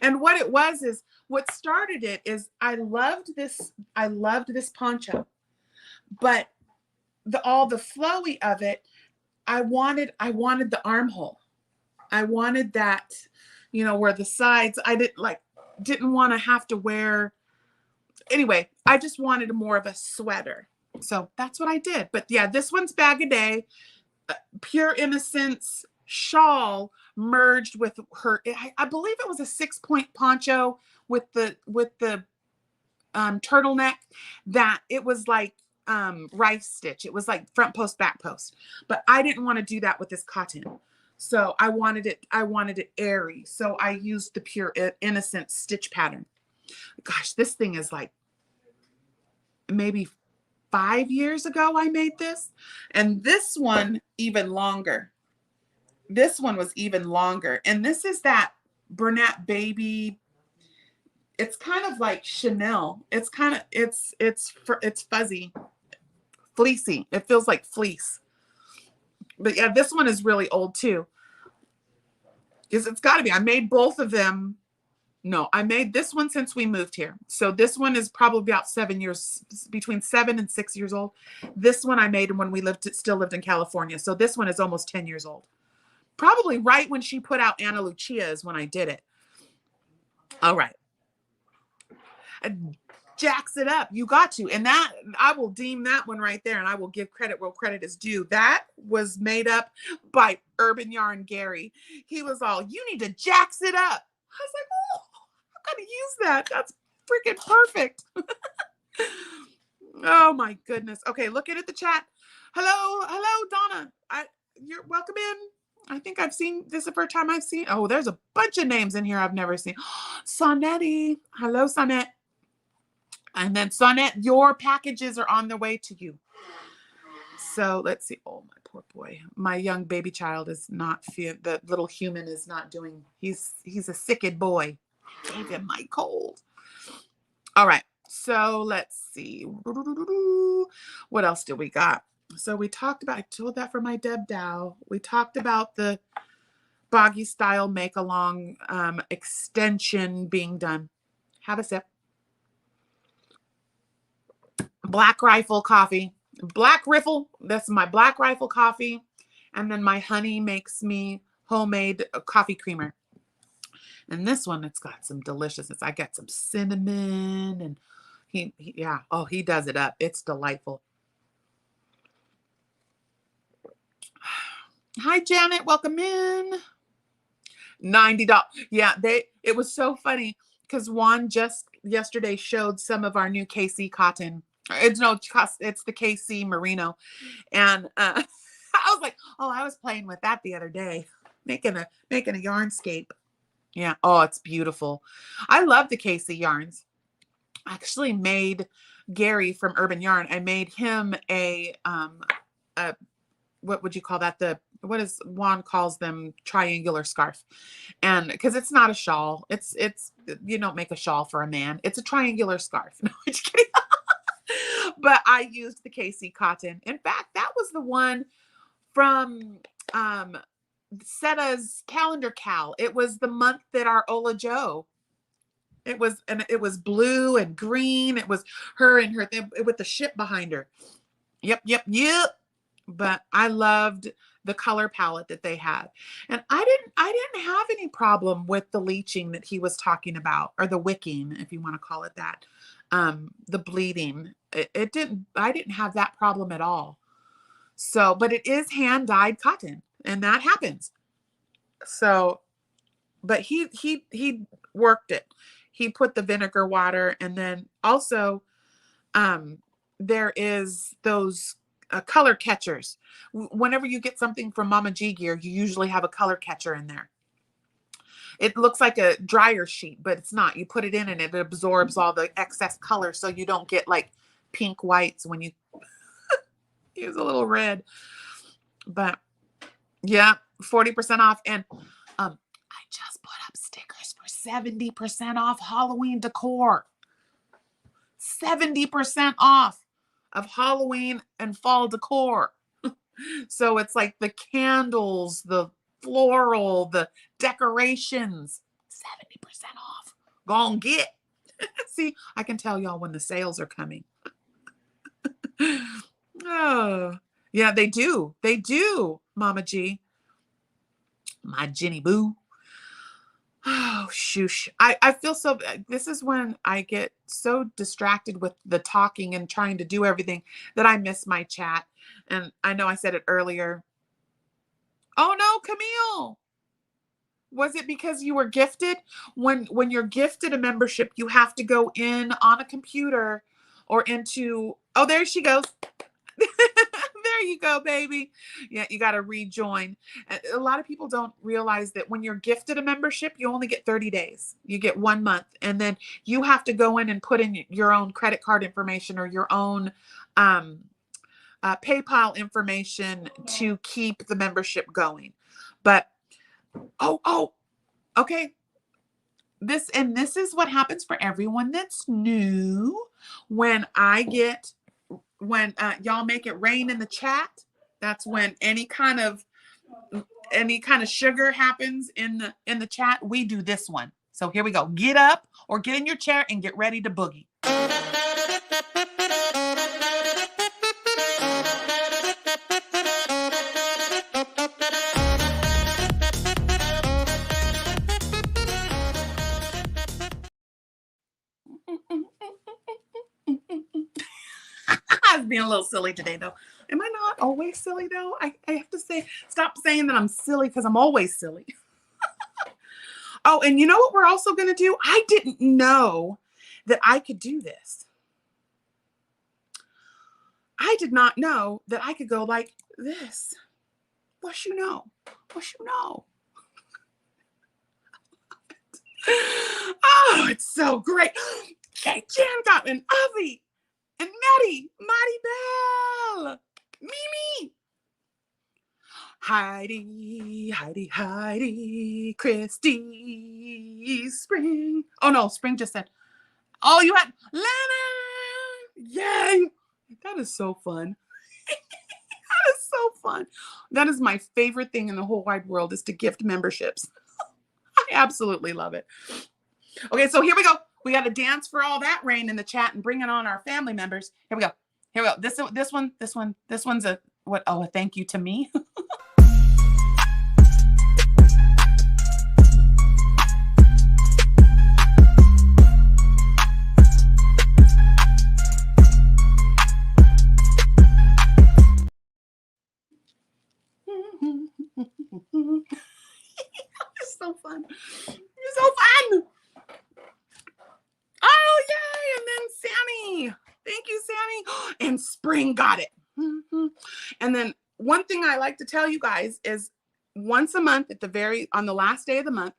And what it was is, what started it is I loved this poncho, but all the flowy of it, I wanted the armhole. I wanted that, where the sides, I didn't want to have to wear. Anyway, I just wanted more of a sweater. So that's what I did. But yeah, this one's bag a day, pure innocence shawl merged with her. I believe it was a 6-point poncho with the turtleneck, that it was like rice stitch. It was like front post, back post. But I didn't want to do that with this cotton. So I wanted it airy. So I used the pure innocent stitch pattern. Gosh, this thing is like maybe 5 years ago I made this. And this one even longer. This one was even longer. And this is that Bernat baby. It's kind of like Chanel. It's kind of, it's fuzzy, fleecy. It feels like fleece. But yeah, this one is really old too. Because it's got to be. I made both of them. No, I made this one since we moved here. So this one is probably about 7 years, between 7 and 6 years old. This one I made when we still lived in California. So this one is almost 10 years old. Probably right when she put out Ana Lucia is when I did it. All right. Jax it up. You got to. And that, I will deem that one right there, and I will give credit where credit is due. That was made up by Urban Yarn Gary. He was all, you need to Jax it up. I was like, oh, I'm going to use that. That's freaking perfect. Oh my goodness. Okay, looking at the chat. Hello, Donna. You're welcome in. I think I've seen this the first time I've seen. Oh, there's a bunch of names in here I've never seen. Sonetti. Hello, Sonette. And then Sonette, your packages are on the way to you. So let's see. Oh, my poor boy. My young baby child is not, the little human is not doing, he's a sicked boy. I gave him my cold. All right. So let's see. What else do we got? So we talked about, I told that for my Deb Dow. We talked about the Boggy Style Make Along extension being done. Have a sip. Black Rifle coffee. Black Rifle, that's my Black Rifle coffee. And then my honey makes me homemade coffee creamer. And this one, it's got some deliciousness. I got some cinnamon and yeah. Oh, he does it up. It's delightful. Hi, Janet. Welcome in. $90. Yeah, it was so funny because Juan just yesterday showed some of our new KC cotton. It's the KC merino. And I was like, oh, I was playing with that the other day, making a yarnscape. Yeah. Oh, it's beautiful. I love the KC yarns. I actually made Gary from Urban Yarn. I made him a what would you call that? What is Juan calls them, triangular scarf. And because it's not a shawl, it's you don't make a shawl for a man. It's a triangular scarf. No, I'm just kidding. But I used the KC cotton. In fact, that was the one from Setta's calendar cal. It was the month that our Ola Joe. It was blue and green. It was her and her thing with the ship behind her. Yep. But I loved the color palette that they had. And I didn't have any problem with the leaching that he was talking about, or the wicking, if you want to call it that. The bleeding. I didn't have that problem at all. So, but it is hand dyed cotton, and that happens. So, but he worked it. He put the vinegar water, and then also there is those color catchers. Whenever you get something from Mama G Gear, you usually have a color catcher in there. It looks like a dryer sheet, but it's not. You put it in and it absorbs all the excess color, so you don't get like pink whites when you use a little red. But yeah, 40% off. And I just put up stickers for 70% off Halloween decor. 70% off of Halloween and fall decor. So it's like the candles, the floral, the decorations, 70% off. Go on, get. See, I can tell y'all when the sales are coming. Oh, yeah, they do. They do, Mama G. My Jenny Boo. Oh, shoosh. I feel so, this is when I get so distracted with the talking and trying to do everything that I miss my chat. And I know I said it earlier. Oh no, Camille. Was it because you were gifted? When you're gifted a membership, you have to go in on a computer or into, oh, there she goes. There you go, baby. Yeah, you got to rejoin. A lot of people don't realize that when you're gifted a membership, you only get 30 days. You get 1 month. And then you have to go in and put in your own credit card information or your own PayPal information to keep the membership going. But, okay. This is what happens for everyone that's new. When y'all make it rain in the chat, that's when any kind of sugar happens in the chat. We do this one. So here we go. Get up or get in your chair and get ready to boogie. being a little silly today, though. Am I not always silly, though? I have to say, stop saying that I'm silly because I'm always silly. Oh, and you know what we're also going to do? I didn't know that I could do this. I did not know that I could go like this. What you know? What you know? Oh, it's so great. Okay, Jan got an Avi and Maddie, Bell, Mimi, Heidi, Christy, Spring. Oh no, Spring just said, oh, you had Leonard. Yay. That is so fun. That is so fun. That is my favorite thing in the whole wide world is to gift memberships. I absolutely love it. Okay, so here we go. We got to dance for all that rain in the chat and bring it on our family members. Here we go. Here we go. This one's a what? Oh, a thank you to me. It's so fun. It's so fun. Oh, yay. And then Sammy. Thank you, Sammy. And Spring got it. And then one thing I like to tell you guys is once a month on the last day of the month,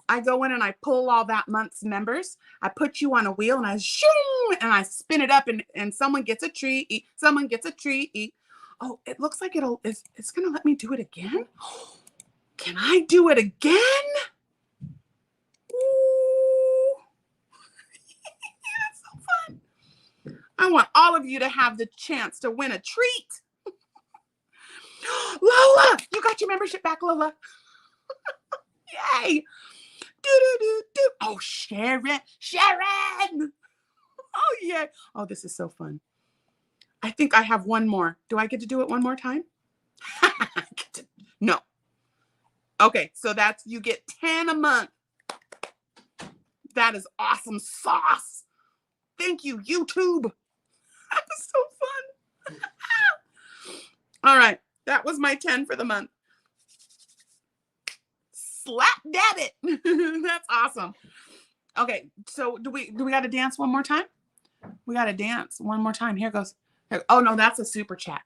I go in and I pull all that month's members. I put you on a wheel and I zoom and I spin it up and someone gets a treat. Someone gets a treat. Oh, it looks like it's going to let me do it again. Can I do it again? Ooh. That's so fun. I want all of you to have the chance to win a treat. Lola, you got your membership back, Lola. Yay. Do. Oh, Sharon. Oh, yeah. Oh, this is so fun. I think I have one more. Do I get to do it one more time? No. Okay, so you get 10 a month. That is awesome sauce. Thank you, YouTube. That was so fun. All right, that was my 10 for the month. Slap dab it. That's awesome. Okay, so do we got to dance one more time? We got to dance one more time. Here goes. Oh no, that's a super chat.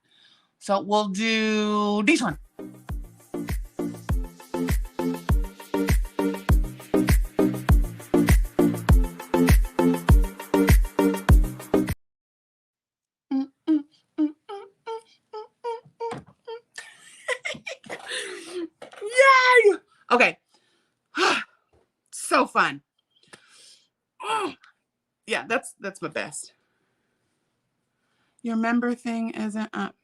So we'll do this one. Yay! Okay. So fun. Oh, yeah, that's my best. Your member thing isn't up.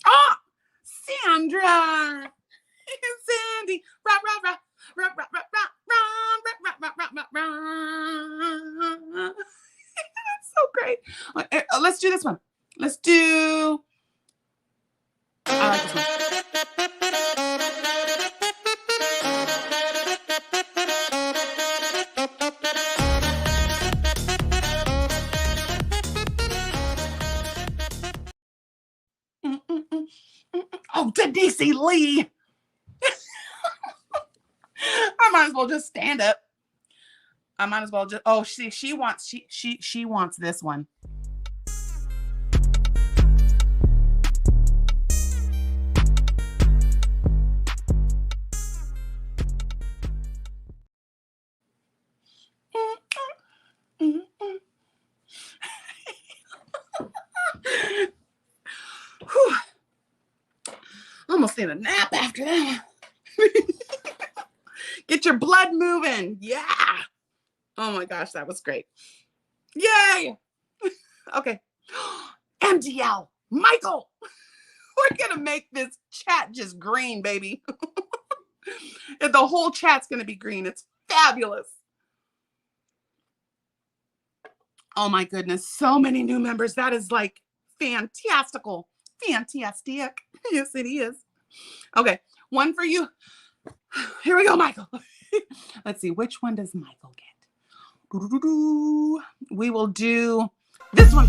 Oh, Sandra. Sandy. That's so great. Let's do this one. Let's do. I like this one. Oh, Denise Lee. I might as well just stand up. I might as well just. Oh, she wants this one. Almost need a nap after that. Get your blood moving. Yeah. Oh my gosh, that was great. Yay. Okay. MDL, Michael. We're going to make this chat just green, baby. And the whole chat's going to be green. It's fabulous. Oh my goodness. So many new members. That is like fantastical. Fantastic. Yes, it is. Okay. One for you. Here we go, Michael. Let's see, which one does Michael get? Doo-doo-doo-doo. We will do this one.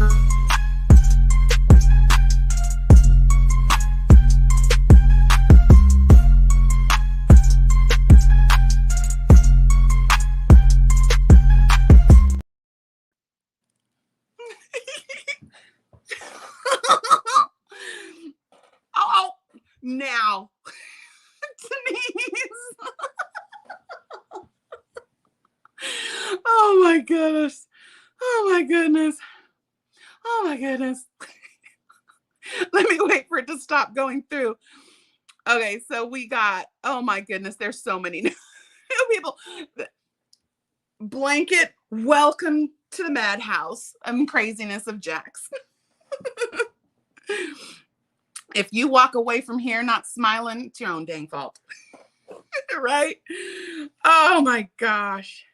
Oh, now, Denise. Oh my goodness. Oh my goodness. Oh my goodness. Let me wait for it to stop going through. Okay, so we got, oh my goodness, there's so many new people. Blanket, welcome to the madhouse. Craziness of Jax. If you walk away from here not smiling, it's your own dang fault. Right? Oh my gosh.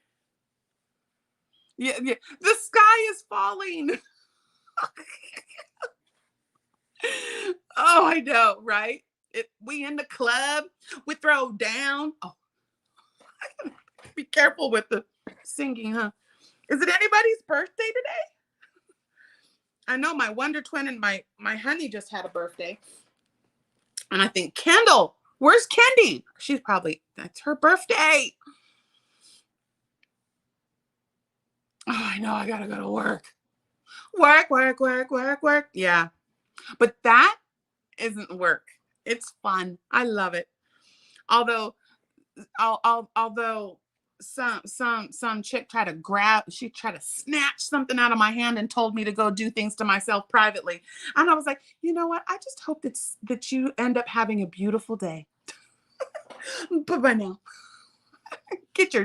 Yeah, the sky is falling. Oh, I know, right? We in the club, we throw down. Oh, be careful with the singing, huh? Is it anybody's birthday today? I know my Wonder Twin and my honey just had a birthday. And I think Kendall, where's Kendi? She's probably, that's her birthday. Oh, I know, I gotta go to work. Work. Yeah. But that isn't work. It's fun. I love it. Although some chick tried to snatch something out of my hand and told me to go do things to myself privately. And I was like, you know what? I just hope that you end up having a beautiful day. Bye-bye now. Get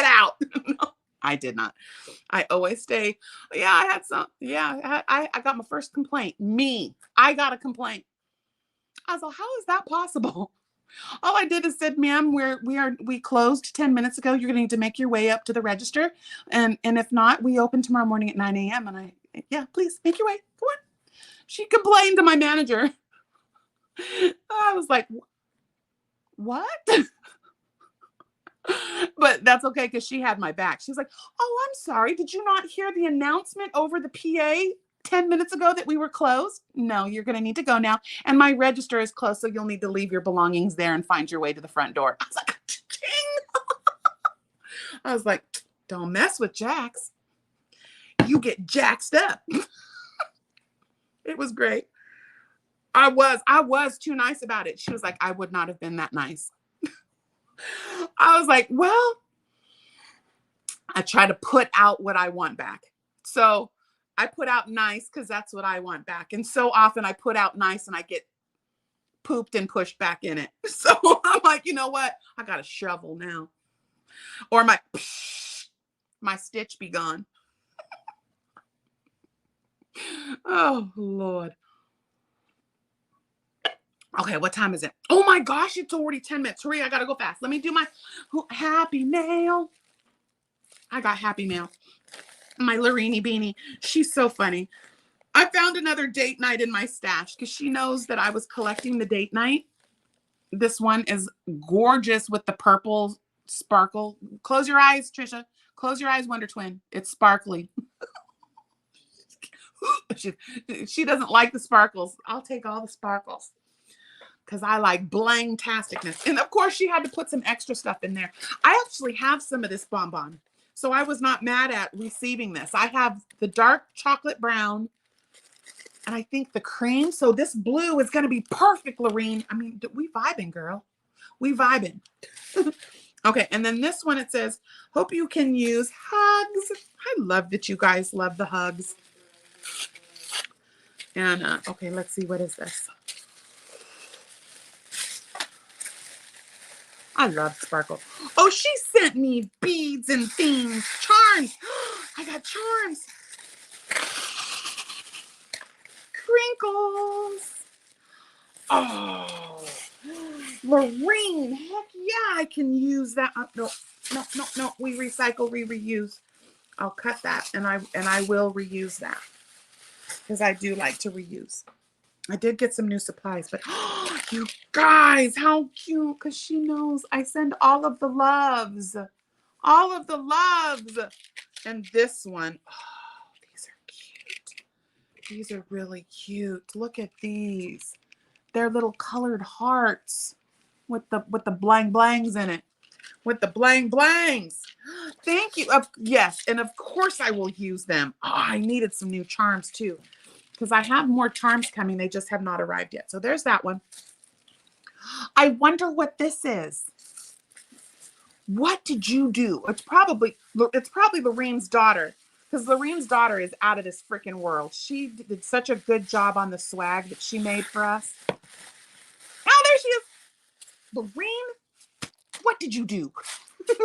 out. No, I did not. I always stay. Yeah, I had some. Yeah, I got my first complaint. I got a complaint. I was like, how is that possible? All I did is said, ma'am, we closed 10 minutes ago. You're going to need to make your way up to the register. And if not, we open tomorrow morning at 9 a.m. And yeah, please make your way. Come on. She complained to my manager. I was like, what? But that's okay, because she had my back. She's like, oh, I'm sorry. Did you not hear the announcement over the PA 10 minutes ago that we were closed? No, you're going to need to go now. And my register is closed, so you'll need to leave your belongings there and find your way to the front door. I was like, I was like, don't mess with Jax. You get jaxed up. It was great. I was too nice about it. She was like, I would not have been that nice. I was like, well, I try to put out what I want back. So I put out nice because that's what I want back. And so often I put out nice and I get pooped and pushed back in it. So I'm like, you know what? I got a shovel now. Or my stitch be gone. Oh, Lord. Okay, what time is it? Oh my gosh, it's already 10 minutes. Hurry, I gotta go fast. Let me do my happy mail. I got happy mail. My Larini beanie. She's so funny. I found another date night in my stash because she knows that I was collecting the date night. This one is gorgeous with the purple sparkle. Close your eyes, Trisha. Close your eyes, Wonder Twin. It's sparkly. She doesn't like the sparkles. I'll take all the sparkles because I like Beantadtic. And of course, she had to put some extra stuff in there. I actually have some of this bonbon, so I was not mad at receiving this. I have the dark chocolate brown, and I think the cream. So this blue is going to be perfect, Lorene. I mean, we vibing, girl. We vibing. Okay, and then this one, it says, hope you can use hugs. I love that you guys love the hugs. And, okay, let's see. What is this? I love sparkle. Oh, she sent me beads and things. Charms. I got charms. Crinkles. Oh, Lorene. Heck yeah, I can use that. No. We recycle, we reuse. I'll cut that, and I will reuse that because I do like to reuse. I did get some new supplies, but You guys, how cute, because she knows I send all of the loves. All of the loves. And this one, oh, these are cute. These are really cute. Look at these. They're little colored hearts with the blang blangs in it. With the blang blangs. Thank you. Yes, and of course I will use them. Oh, I needed some new charms too, because I have more charms coming. They just have not arrived yet. So there's that one. I wonder what this is. What did you do? It's probably Lorene's daughter, because Lorene's daughter is out of this freaking world. She did such a good job on the swag that she made for us. Oh, there she is. Lorene, what did you do? I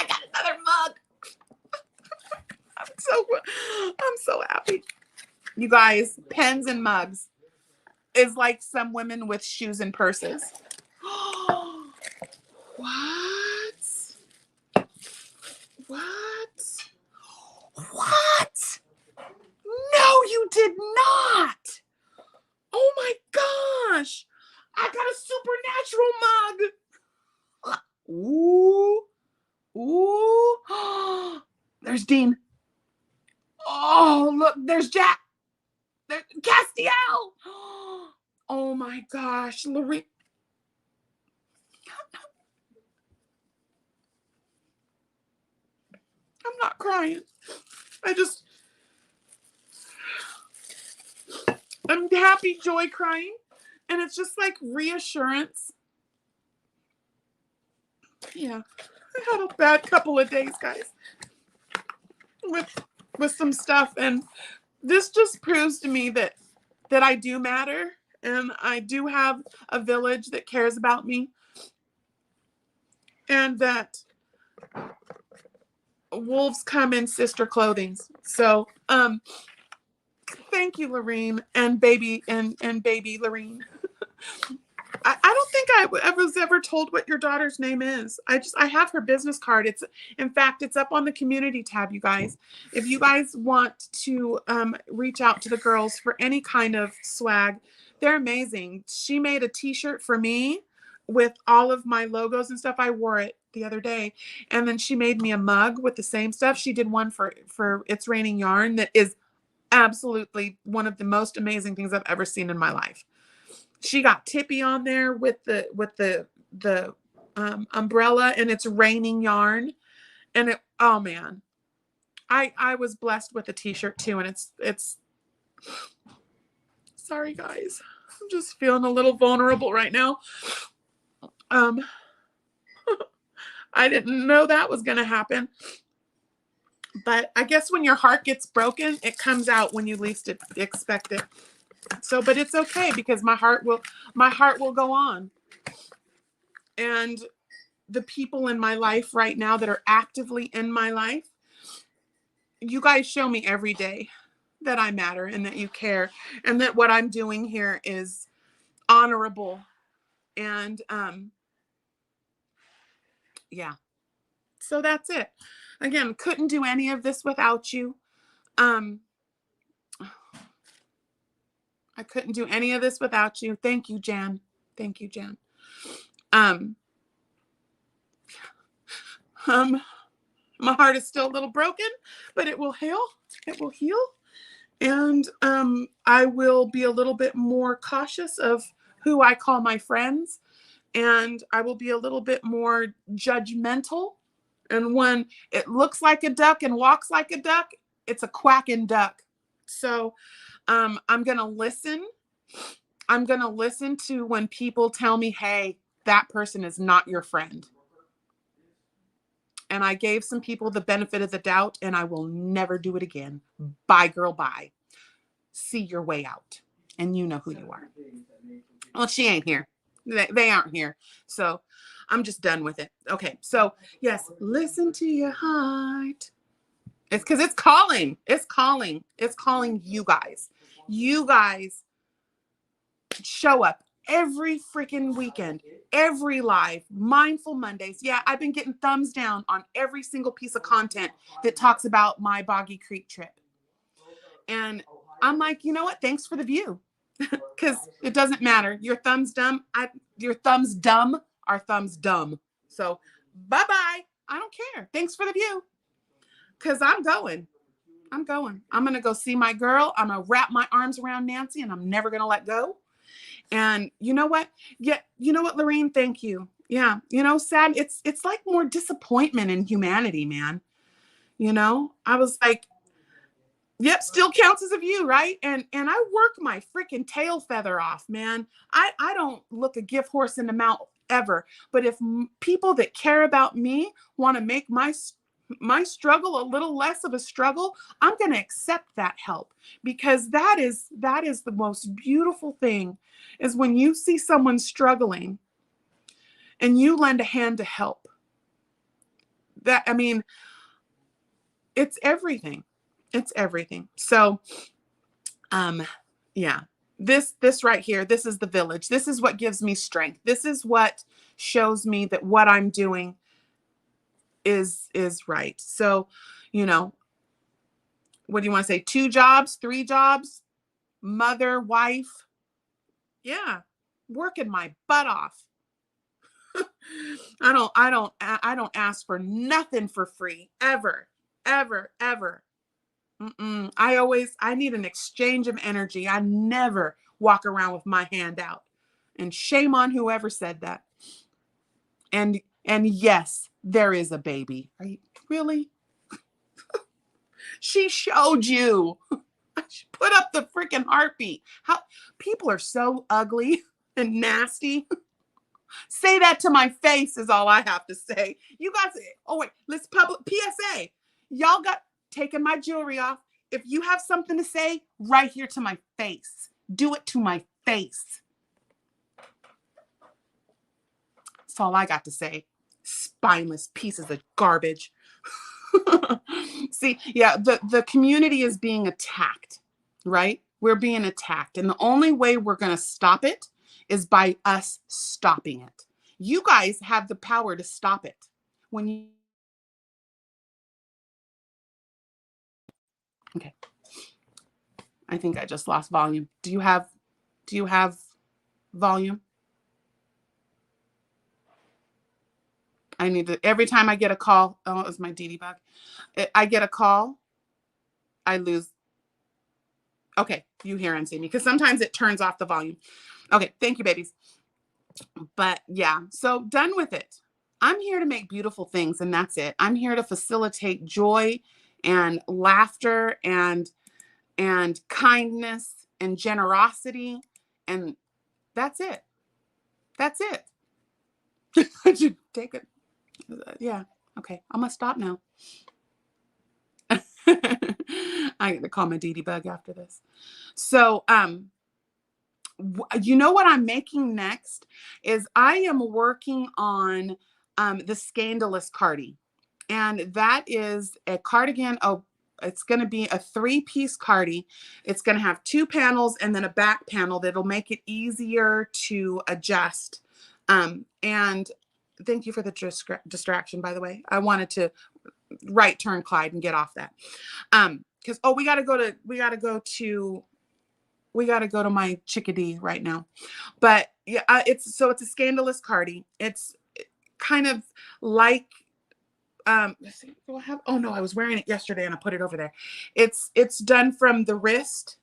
got another mug. I'm so happy. You guys, pens and mugs is like some women with shoes and purses. What? What? No, you did not. Oh my gosh. I got a supernatural mug. Ooh. Ooh. There's Dean. Oh, look, there's Jack. There's Castiel. Oh my gosh, Lorene. I'm not crying. I'm happy, joy crying. And it's just like reassurance. Yeah. I had a bad couple of days, guys, with some stuff. And this just proves to me that I do matter. And I do have a village that cares about me. And that wolves come in sister clothing. So, thank you, Lorene, and baby Lorene. I don't think I was ever told what your daughter's name is. I have her business card. In fact, it's up on the community tab, you guys. If you guys want to reach out to the girls for any kind of swag, they're amazing. She made a t-shirt for me with all of my logos and stuff. I wore it the other day. And then she made me a mug with the same stuff. She did one for It's Raining Yarn that is absolutely one of the most amazing things I've ever seen in my life. She got Tippy on there with the umbrella, and It's Raining Yarn. And oh man, I was blessed with a t-shirt too. And it's sorry guys, I'm just feeling a little vulnerable right now. I didn't know that was going to happen, but I guess when your heart gets broken, it comes out when you least expect it. So, but it's okay, because my heart will go on. And the people in my life right now that are actively in my life, you guys show me every day that I matter and that you care, and that what I'm doing here is honorable. And yeah, so that's it. Again, couldn't do any of this without you. I couldn't do any of this without you. Thank you, Jan. Thank you, Jan. My heart is still a little broken, but it will heal. It will heal. And I will be a little bit more cautious of who I call my friends. And I will be a little bit more judgmental. And when it looks like a duck and walks like a duck, it's a quacking duck. So I'm going to listen. I'm going to listen to when people tell me, hey, that person is not your friend. And I gave some people the benefit of the doubt, and I will never do it again. Bye, girl, bye. See your way out. And you know who you are. Well, she ain't here. They aren't here. So I'm just done with it. Okay. So yes, listen to your heart. It's because it's calling. It's calling. It's calling you guys. You guys show up every freaking weekend, every live, Mindful Mondays. Yeah, I've been getting thumbs down on every single piece of content that talks about my Boggy Creek trip. And I'm like, you know what? Thanks for the view. because it doesn't matter. Your thumb's dumb. Your thumb's dumb. Our thumb's dumb. So bye-bye. I don't care. Thanks for the view. Because I'm going. I'm going to go see my girl. I'm going to wrap my arms around Nancy and I'm never going to let go. And you know what? Yeah, you know what, Lorraine? Thank you. Yeah, sad. It's like more disappointment in humanity, man. I was like, yep, still counts as a view, right? And I work my freaking tail feather off, man. I don't look a gift horse in the mouth ever. But if people that care about me want to make my struggle a little less of a struggle, I'm going to accept that help, because that is the most beautiful thing, is when you see someone struggling and you lend a hand to help. That, I mean, it's everything. It's everything. So, yeah, this right here, this is the village. This is what gives me strength. This is what shows me that what I'm doing is right. So, what do you want to say? 2 jobs, 3 jobs, mother, wife. Yeah. Working my butt off. I don't ask for nothing for free, ever, ever, ever. I need an exchange of energy. I never walk around with my hand out. And shame on whoever said that. And yes, there is a baby. Are you really? She showed you. Put up the freaking heartbeat. How people are so ugly and nasty. Say that to my face is all I have to say. You guys, oh wait, let's public PSA. Y'all got taking my jewelry off. If you have something to say, right here to my face. Do it to my face. That's all I got to say. Spineless pieces of garbage. See, yeah, the community is being attacked, right? We're being attacked. And the only way we're going to stop it is by us stopping it. You guys have the power to stop it. Okay. I think I just lost volume. Do you have volume? I need to, every time I get a call, oh, it was my DD bug. I get a call, I lose. Okay, you hear and see me, because sometimes it turns off the volume. Okay, thank you, babies. But yeah, so done with it. I'm here to make beautiful things, and that's it. I'm here to facilitate joy and laughter and kindness and generosity, and that's it. That's it. I should take it. Yeah. Okay. I'm gonna stop now. I get to call my DD bug after this. So, you know what I'm making next is I am working on the Scandalous Cardi, and that is a cardigan. Oh, it's going to be a 3-piece cardi. It's going to have 2 panels and then a back panel that'll make it easier to adjust. And thank you for the distraction, by the way. I wanted to right turn Clyde and get off that. Because we got to go to my chickadee right now. But yeah, it's a Scandalous cardi. It's kind of like let's see, do I have, oh no, I was wearing it yesterday and I put it over there. It's done from the wrist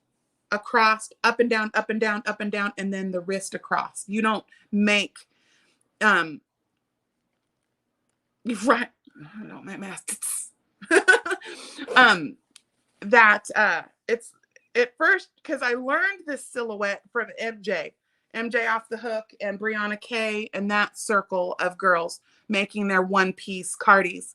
across, up and down, up and down, up and down, and then the wrist across. You don't make right. No, my mask. It's at first, because I learned this silhouette from MJ Off the Hook and Brianna K and that circle of girls making their 1-piece cardis.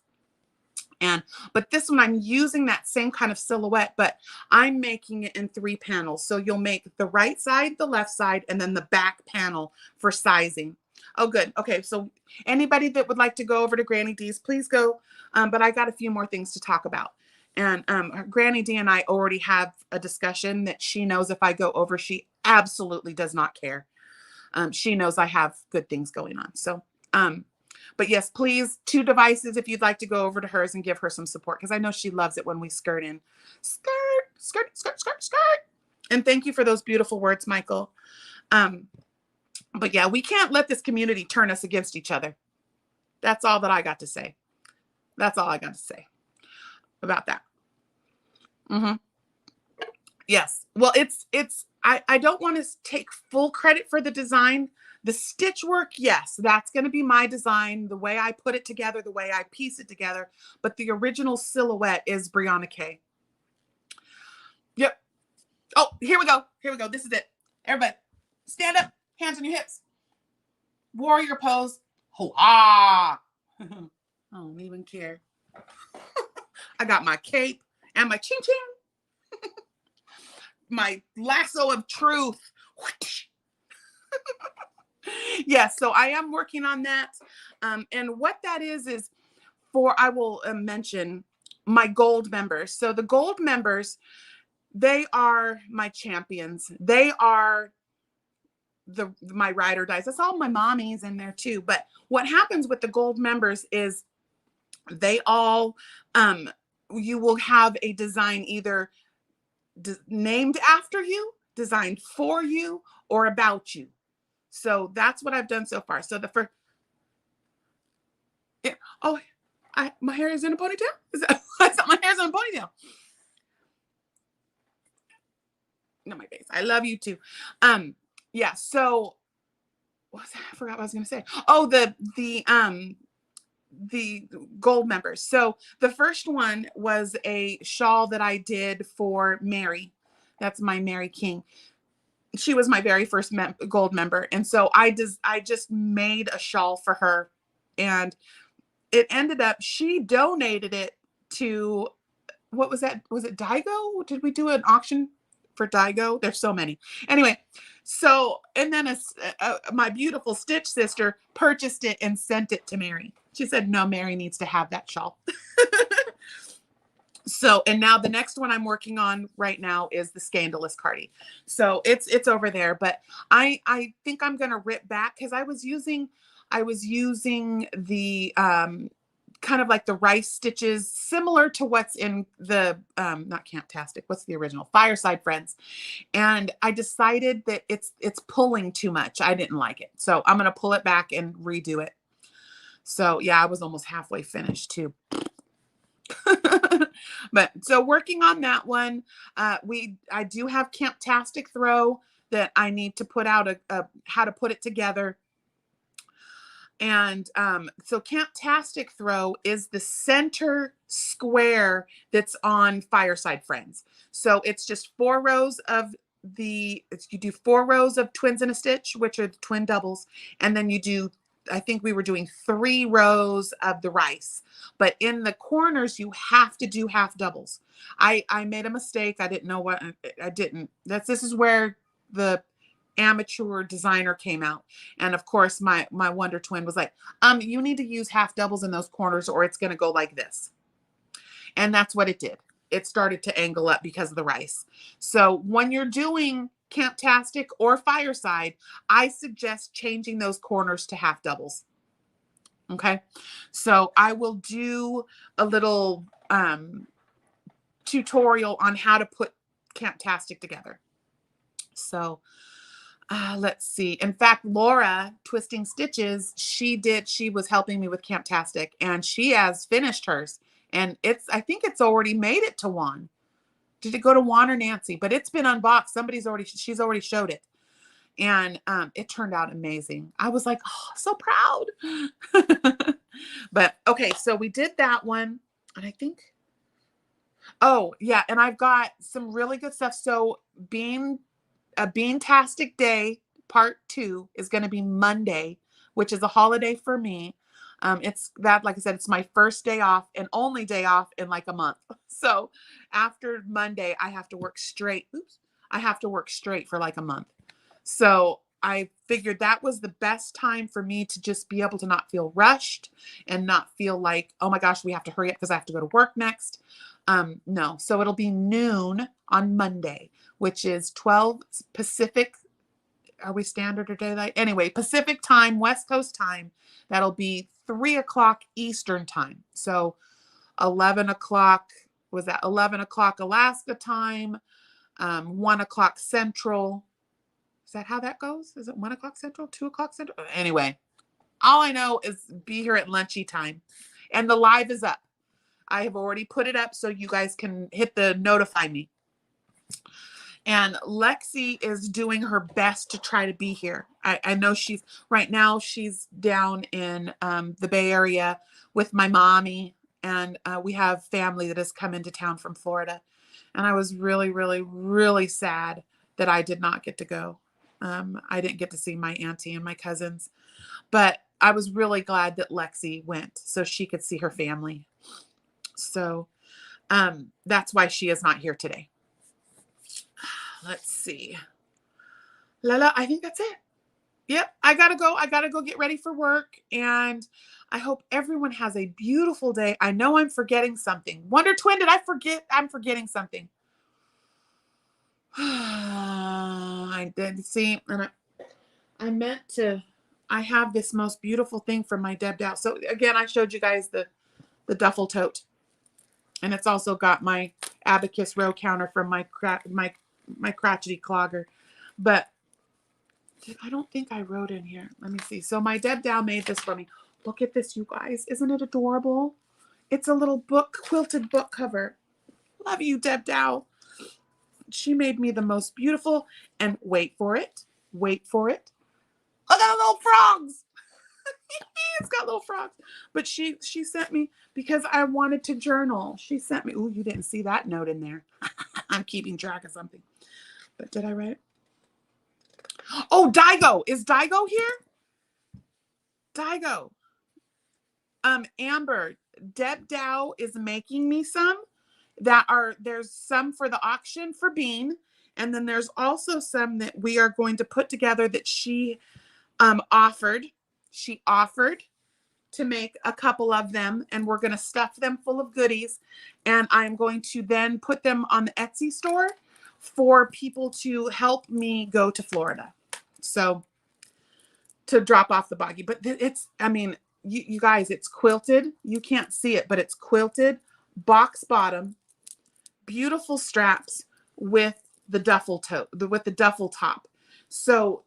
But this one, I'm using that same kind of silhouette, but I'm making it in 3 panels. So you'll make the right side, the left side, and then the back panel for sizing. Oh, good. Okay. So anybody that would like to go over to Granny D's, please go. But I got a few more things to talk about. And Granny D and I already have a discussion that she knows if I go over, she absolutely does not care. She knows I have good things going on. So, but yes, please, 2 devices if you'd like to go over to hers and give her some support, because I know she loves it when we skirt in. Skirt, skirt, skirt, skirt, skirt. And thank you for those beautiful words, Michael. But yeah, we can't let this community turn us against each other. That's all that I got to say. That's all I got to say about that. Mm-hmm. Yes. Well, I don't want to take full credit for the design. The stitch work, yes, that's going to be my design, the way I put it together, the way I piece it together. But the original silhouette is Brianna K. Yep. Oh, here we go. Here we go. This is it. Everybody, stand up, hands on your hips. Warrior pose. Ho-ah. I don't even care. I got my cape and my ching-ching. My lasso of truth. Yes, so I am working on that. And what that is I will mention my gold members. So the gold members, they are my champions. They are my ride or dies. That's all my mommies in there too. But what happens with the gold members is they all, you will have a design either named after you, designed for you, or about you. So that's what I've done so far. So the first, yeah, oh, my hair is in a ponytail? Is that, I thought my hair's in a ponytail. No, my face. I love you too. Yeah, so I forgot what I was gonna say. Oh, the gold members. So the first one was a shawl that I did for Mary. That's my Mary King. She was my very first gold member. And so I just made a shawl for her, and it ended up, she donated it to, what was that? Was it Daigo? Did we do an auction for Daigo? There's so many. Anyway, so, and then my beautiful Stitch sister purchased it and sent it to Mary. She said, no, Mary needs to have that shawl. So, and now the next one I'm working on right now is the Scandalous Cardi. So it's over there, but I think I'm going to rip back, because I was using the, kind of like the rice stitches, similar to what's in the, not Camptastic, what's the original? Fireside Friends. And I decided that it's pulling too much. I didn't like it. So I'm going to pull it back and redo it. So yeah, I was almost halfway finished too. But so working on that one, I do have Camptastic Throw that I need to put out how to put it together. And so Camptastic Throw is the center square that's on Fireside Friends. So it's just 4 rows of you do 4 rows of twins in a stitch, which are the twin doubles. And then you do, I think we were doing 3 rows of the rice. But in the corners, you have to do half doubles. I made a mistake. I didn't know what, I didn't. This is where the amateur designer came out. And of course, my Wonder Twin was like, you need to use half doubles in those corners or it's going to go like this. And that's what it did. It started to angle up because of the rice. So when you're doing Camptastic or Fireside, I suggest changing those corners to half doubles. Okay. So I will do a little tutorial on how to put Camptastic together. So let's see. In fact, Laura Twisting Stitches, she was helping me with Camptastic, and she has finished hers. And I think it's already made it to Juan. Did it go to Juan or Nancy? But it's been unboxed. She's already showed it. And it turned out amazing. I was like, oh, so proud. But okay, so we did that one. And I think, oh yeah, and I've got some really good stuff. So a Beantastic Day Part 2 is going to be Monday, which is a holiday for me. It's that, like I said, it's my first day off and only day off in like a month. So after Monday, I have to work straight. Oops. I have to work straight for like a month. So I figured that was the best time for me to just be able to not feel rushed and not feel like, oh my gosh, we have to hurry up because I have to go to work next. No. So it'll be noon on Monday, which is 12 Pacific. Are we standard or daylight? Anyway, Pacific time, West Coast time. That'll be 3 o'clock Eastern time. So 11 o'clock, was that 11 o'clock Alaska time? 1 o'clock Central. Is that how that goes? Is it 1 o'clock Central, 2 o'clock Central? Anyway, all I know is be here at lunchy time. And the live is up. I have already put it up so you guys can hit the notify me. And Lexi is doing her best to try to be here. I know she's right now she's down in the Bay Area with my mommy, and we have family that has come into town from Florida. And I was really, really, really sad that I did not get to go. I didn't get to see my auntie and my cousins, but I was really glad that Lexi went so she could see her family. So that's why she is not here today. Let's see. Lala, I think that's it. Yep, I gotta go. I gotta go get ready for work. And I hope everyone has a beautiful day. I know I'm forgetting something. Wonder Twin, did I forget? I'm forgetting something. I did see, and I meant to, I have this most beautiful thing from my Deb Dow. So again, I showed you guys the duffel tote. And it's also got my abacus row counter from my crotchety clogger. But I don't think I wrote in here. Let me see. So my Deb Dow made this for me. Look at this, you guys. Isn't it adorable? It's a little book, quilted book cover. Love you, Deb Dow. She made me the most beautiful, and wait for it. Wait for it. Look at the little frogs. It's got little frogs. But she sent me, because I wanted to journal. She sent me, ooh, you didn't see that note in there. I'm keeping track of something. But did I write it? Oh, Daigo. Is Daigo here? Daigo. Amber, Deb Dow is making me some there's some for the auction for Bean. And then there's also some that we are going to put together that she offered. She offered to make a couple of them, and we're going to stuff them full of goodies. And I'm going to then put them on the Etsy store for people to help me go to Florida. So to drop off the boggy, but it's, I mean, you guys, it's quilted. You can't see it, but it's quilted, box bottom, beautiful straps with the duffel tote, with the duffel top. So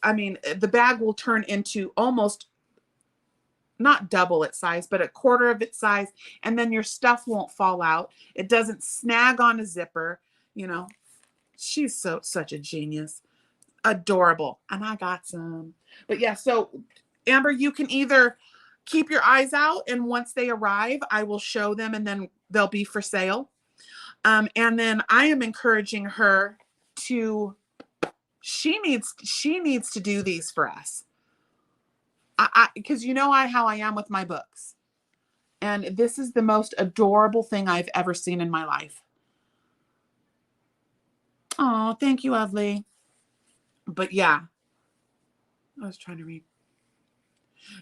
I mean, the bag will turn into almost not double its size, but a quarter of its size. And then your stuff won't fall out. It doesn't snag on a zipper. You know, she's such a genius. Adorable. And I got some. But yeah, so Amber, you can either keep your eyes out, and once they arrive, I will show them, and then they'll be for sale. And then I am encouraging her to, she needs to do these for us. Because you know how I am with my books. And this is the most adorable thing I've ever seen in my life. Oh, thank you, lovely. But yeah, I was trying to read.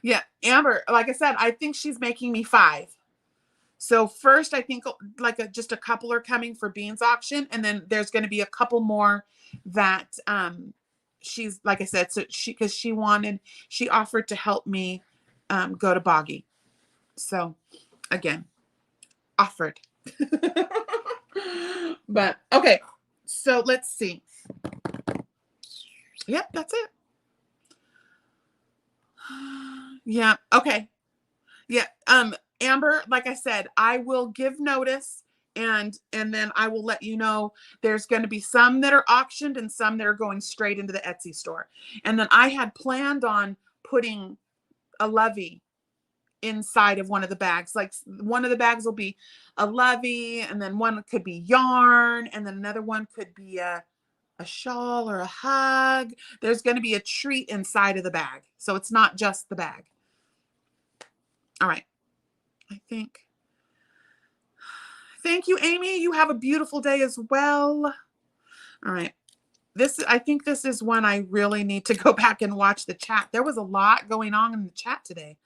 Yeah, Amber, like I said, I think she's making me 5. So first, I think like just a couple are coming for Bean's auction. And then there's going to be a couple more that she's, like I said, so because she offered to help me go to Boggy. So again, offered. But okay, so let's see. Yep, that's it. Yeah, okay. Yeah, Amber, like I said, I will give notice, and then I will let you know. There's going to be some that are auctioned and some that are going straight into the Etsy store. And then I had planned on putting a lovey inside of one of the bags. Like one of the bags will be a lovey, and then one could be yarn, and then another one could be a shawl or a hug. There's going to be a treat inside of the bag. So it's not just the bag. All right. I think. Thank you, Amy. You have a beautiful day as well. All right. I think this is one I really need to go back and watch the chat. There was a lot going on in the chat today.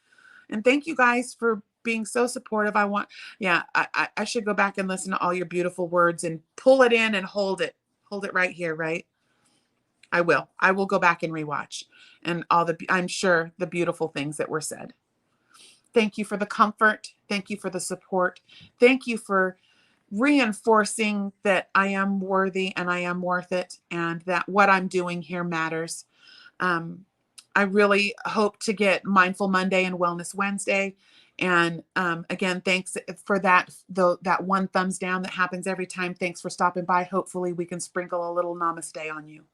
And thank you guys for being so supportive. I should go back and listen to all your beautiful words and pull it in and hold it. Hold it right here, right? I will go back and rewatch, and I'm sure the beautiful things that were said. Thank you for the comfort. Thank you for the support. Thank you for reinforcing that I am worthy and I am worth it, and that what I'm doing here matters. I really hope to get Mindful Monday and Wellness Wednesday. And again, thanks for that one thumbs down that happens every time. Thanks for stopping by. Hopefully we can sprinkle a little namaste on you.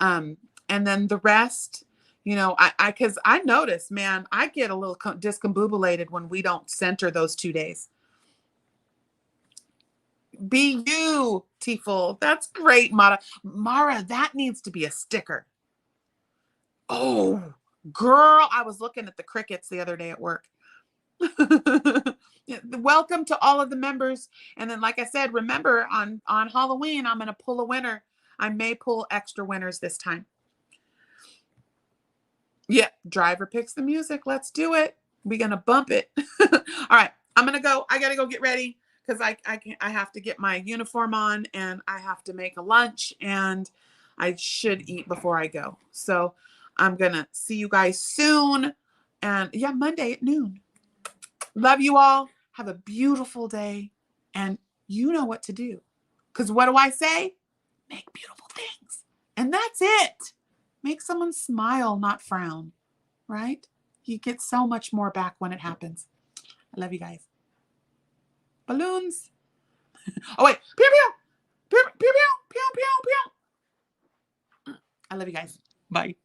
And then the rest, you know, because I notice, man, I get a little discombobulated when we don't center those 2 days. Be you, Tiful. That's great, Mara. Mara, that needs to be a sticker. Oh, girl, I was looking at the crickets the other day at work. Welcome to all of the members. And then, like I said, remember on Halloween, I'm going to pull a winner. I may pull extra winners this time. Yeah, driver picks the music. Let's do it. We're going to bump it. All right, I'm going to go. I got to go get ready because I have to get my uniform on and I have to make a lunch and I should eat before I go. So I'm going to see you guys soon. And yeah, Monday at noon. Love you all. Have a beautiful day. And you know what to do. Because what do I say? Make beautiful things. And that's it. Make someone smile, not frown. Right? You get so much more back when it happens. I love you guys. Balloons. Oh, wait. Pew, pew. Pew, pew, pew, pew, pew, pew. I love you guys. Bye.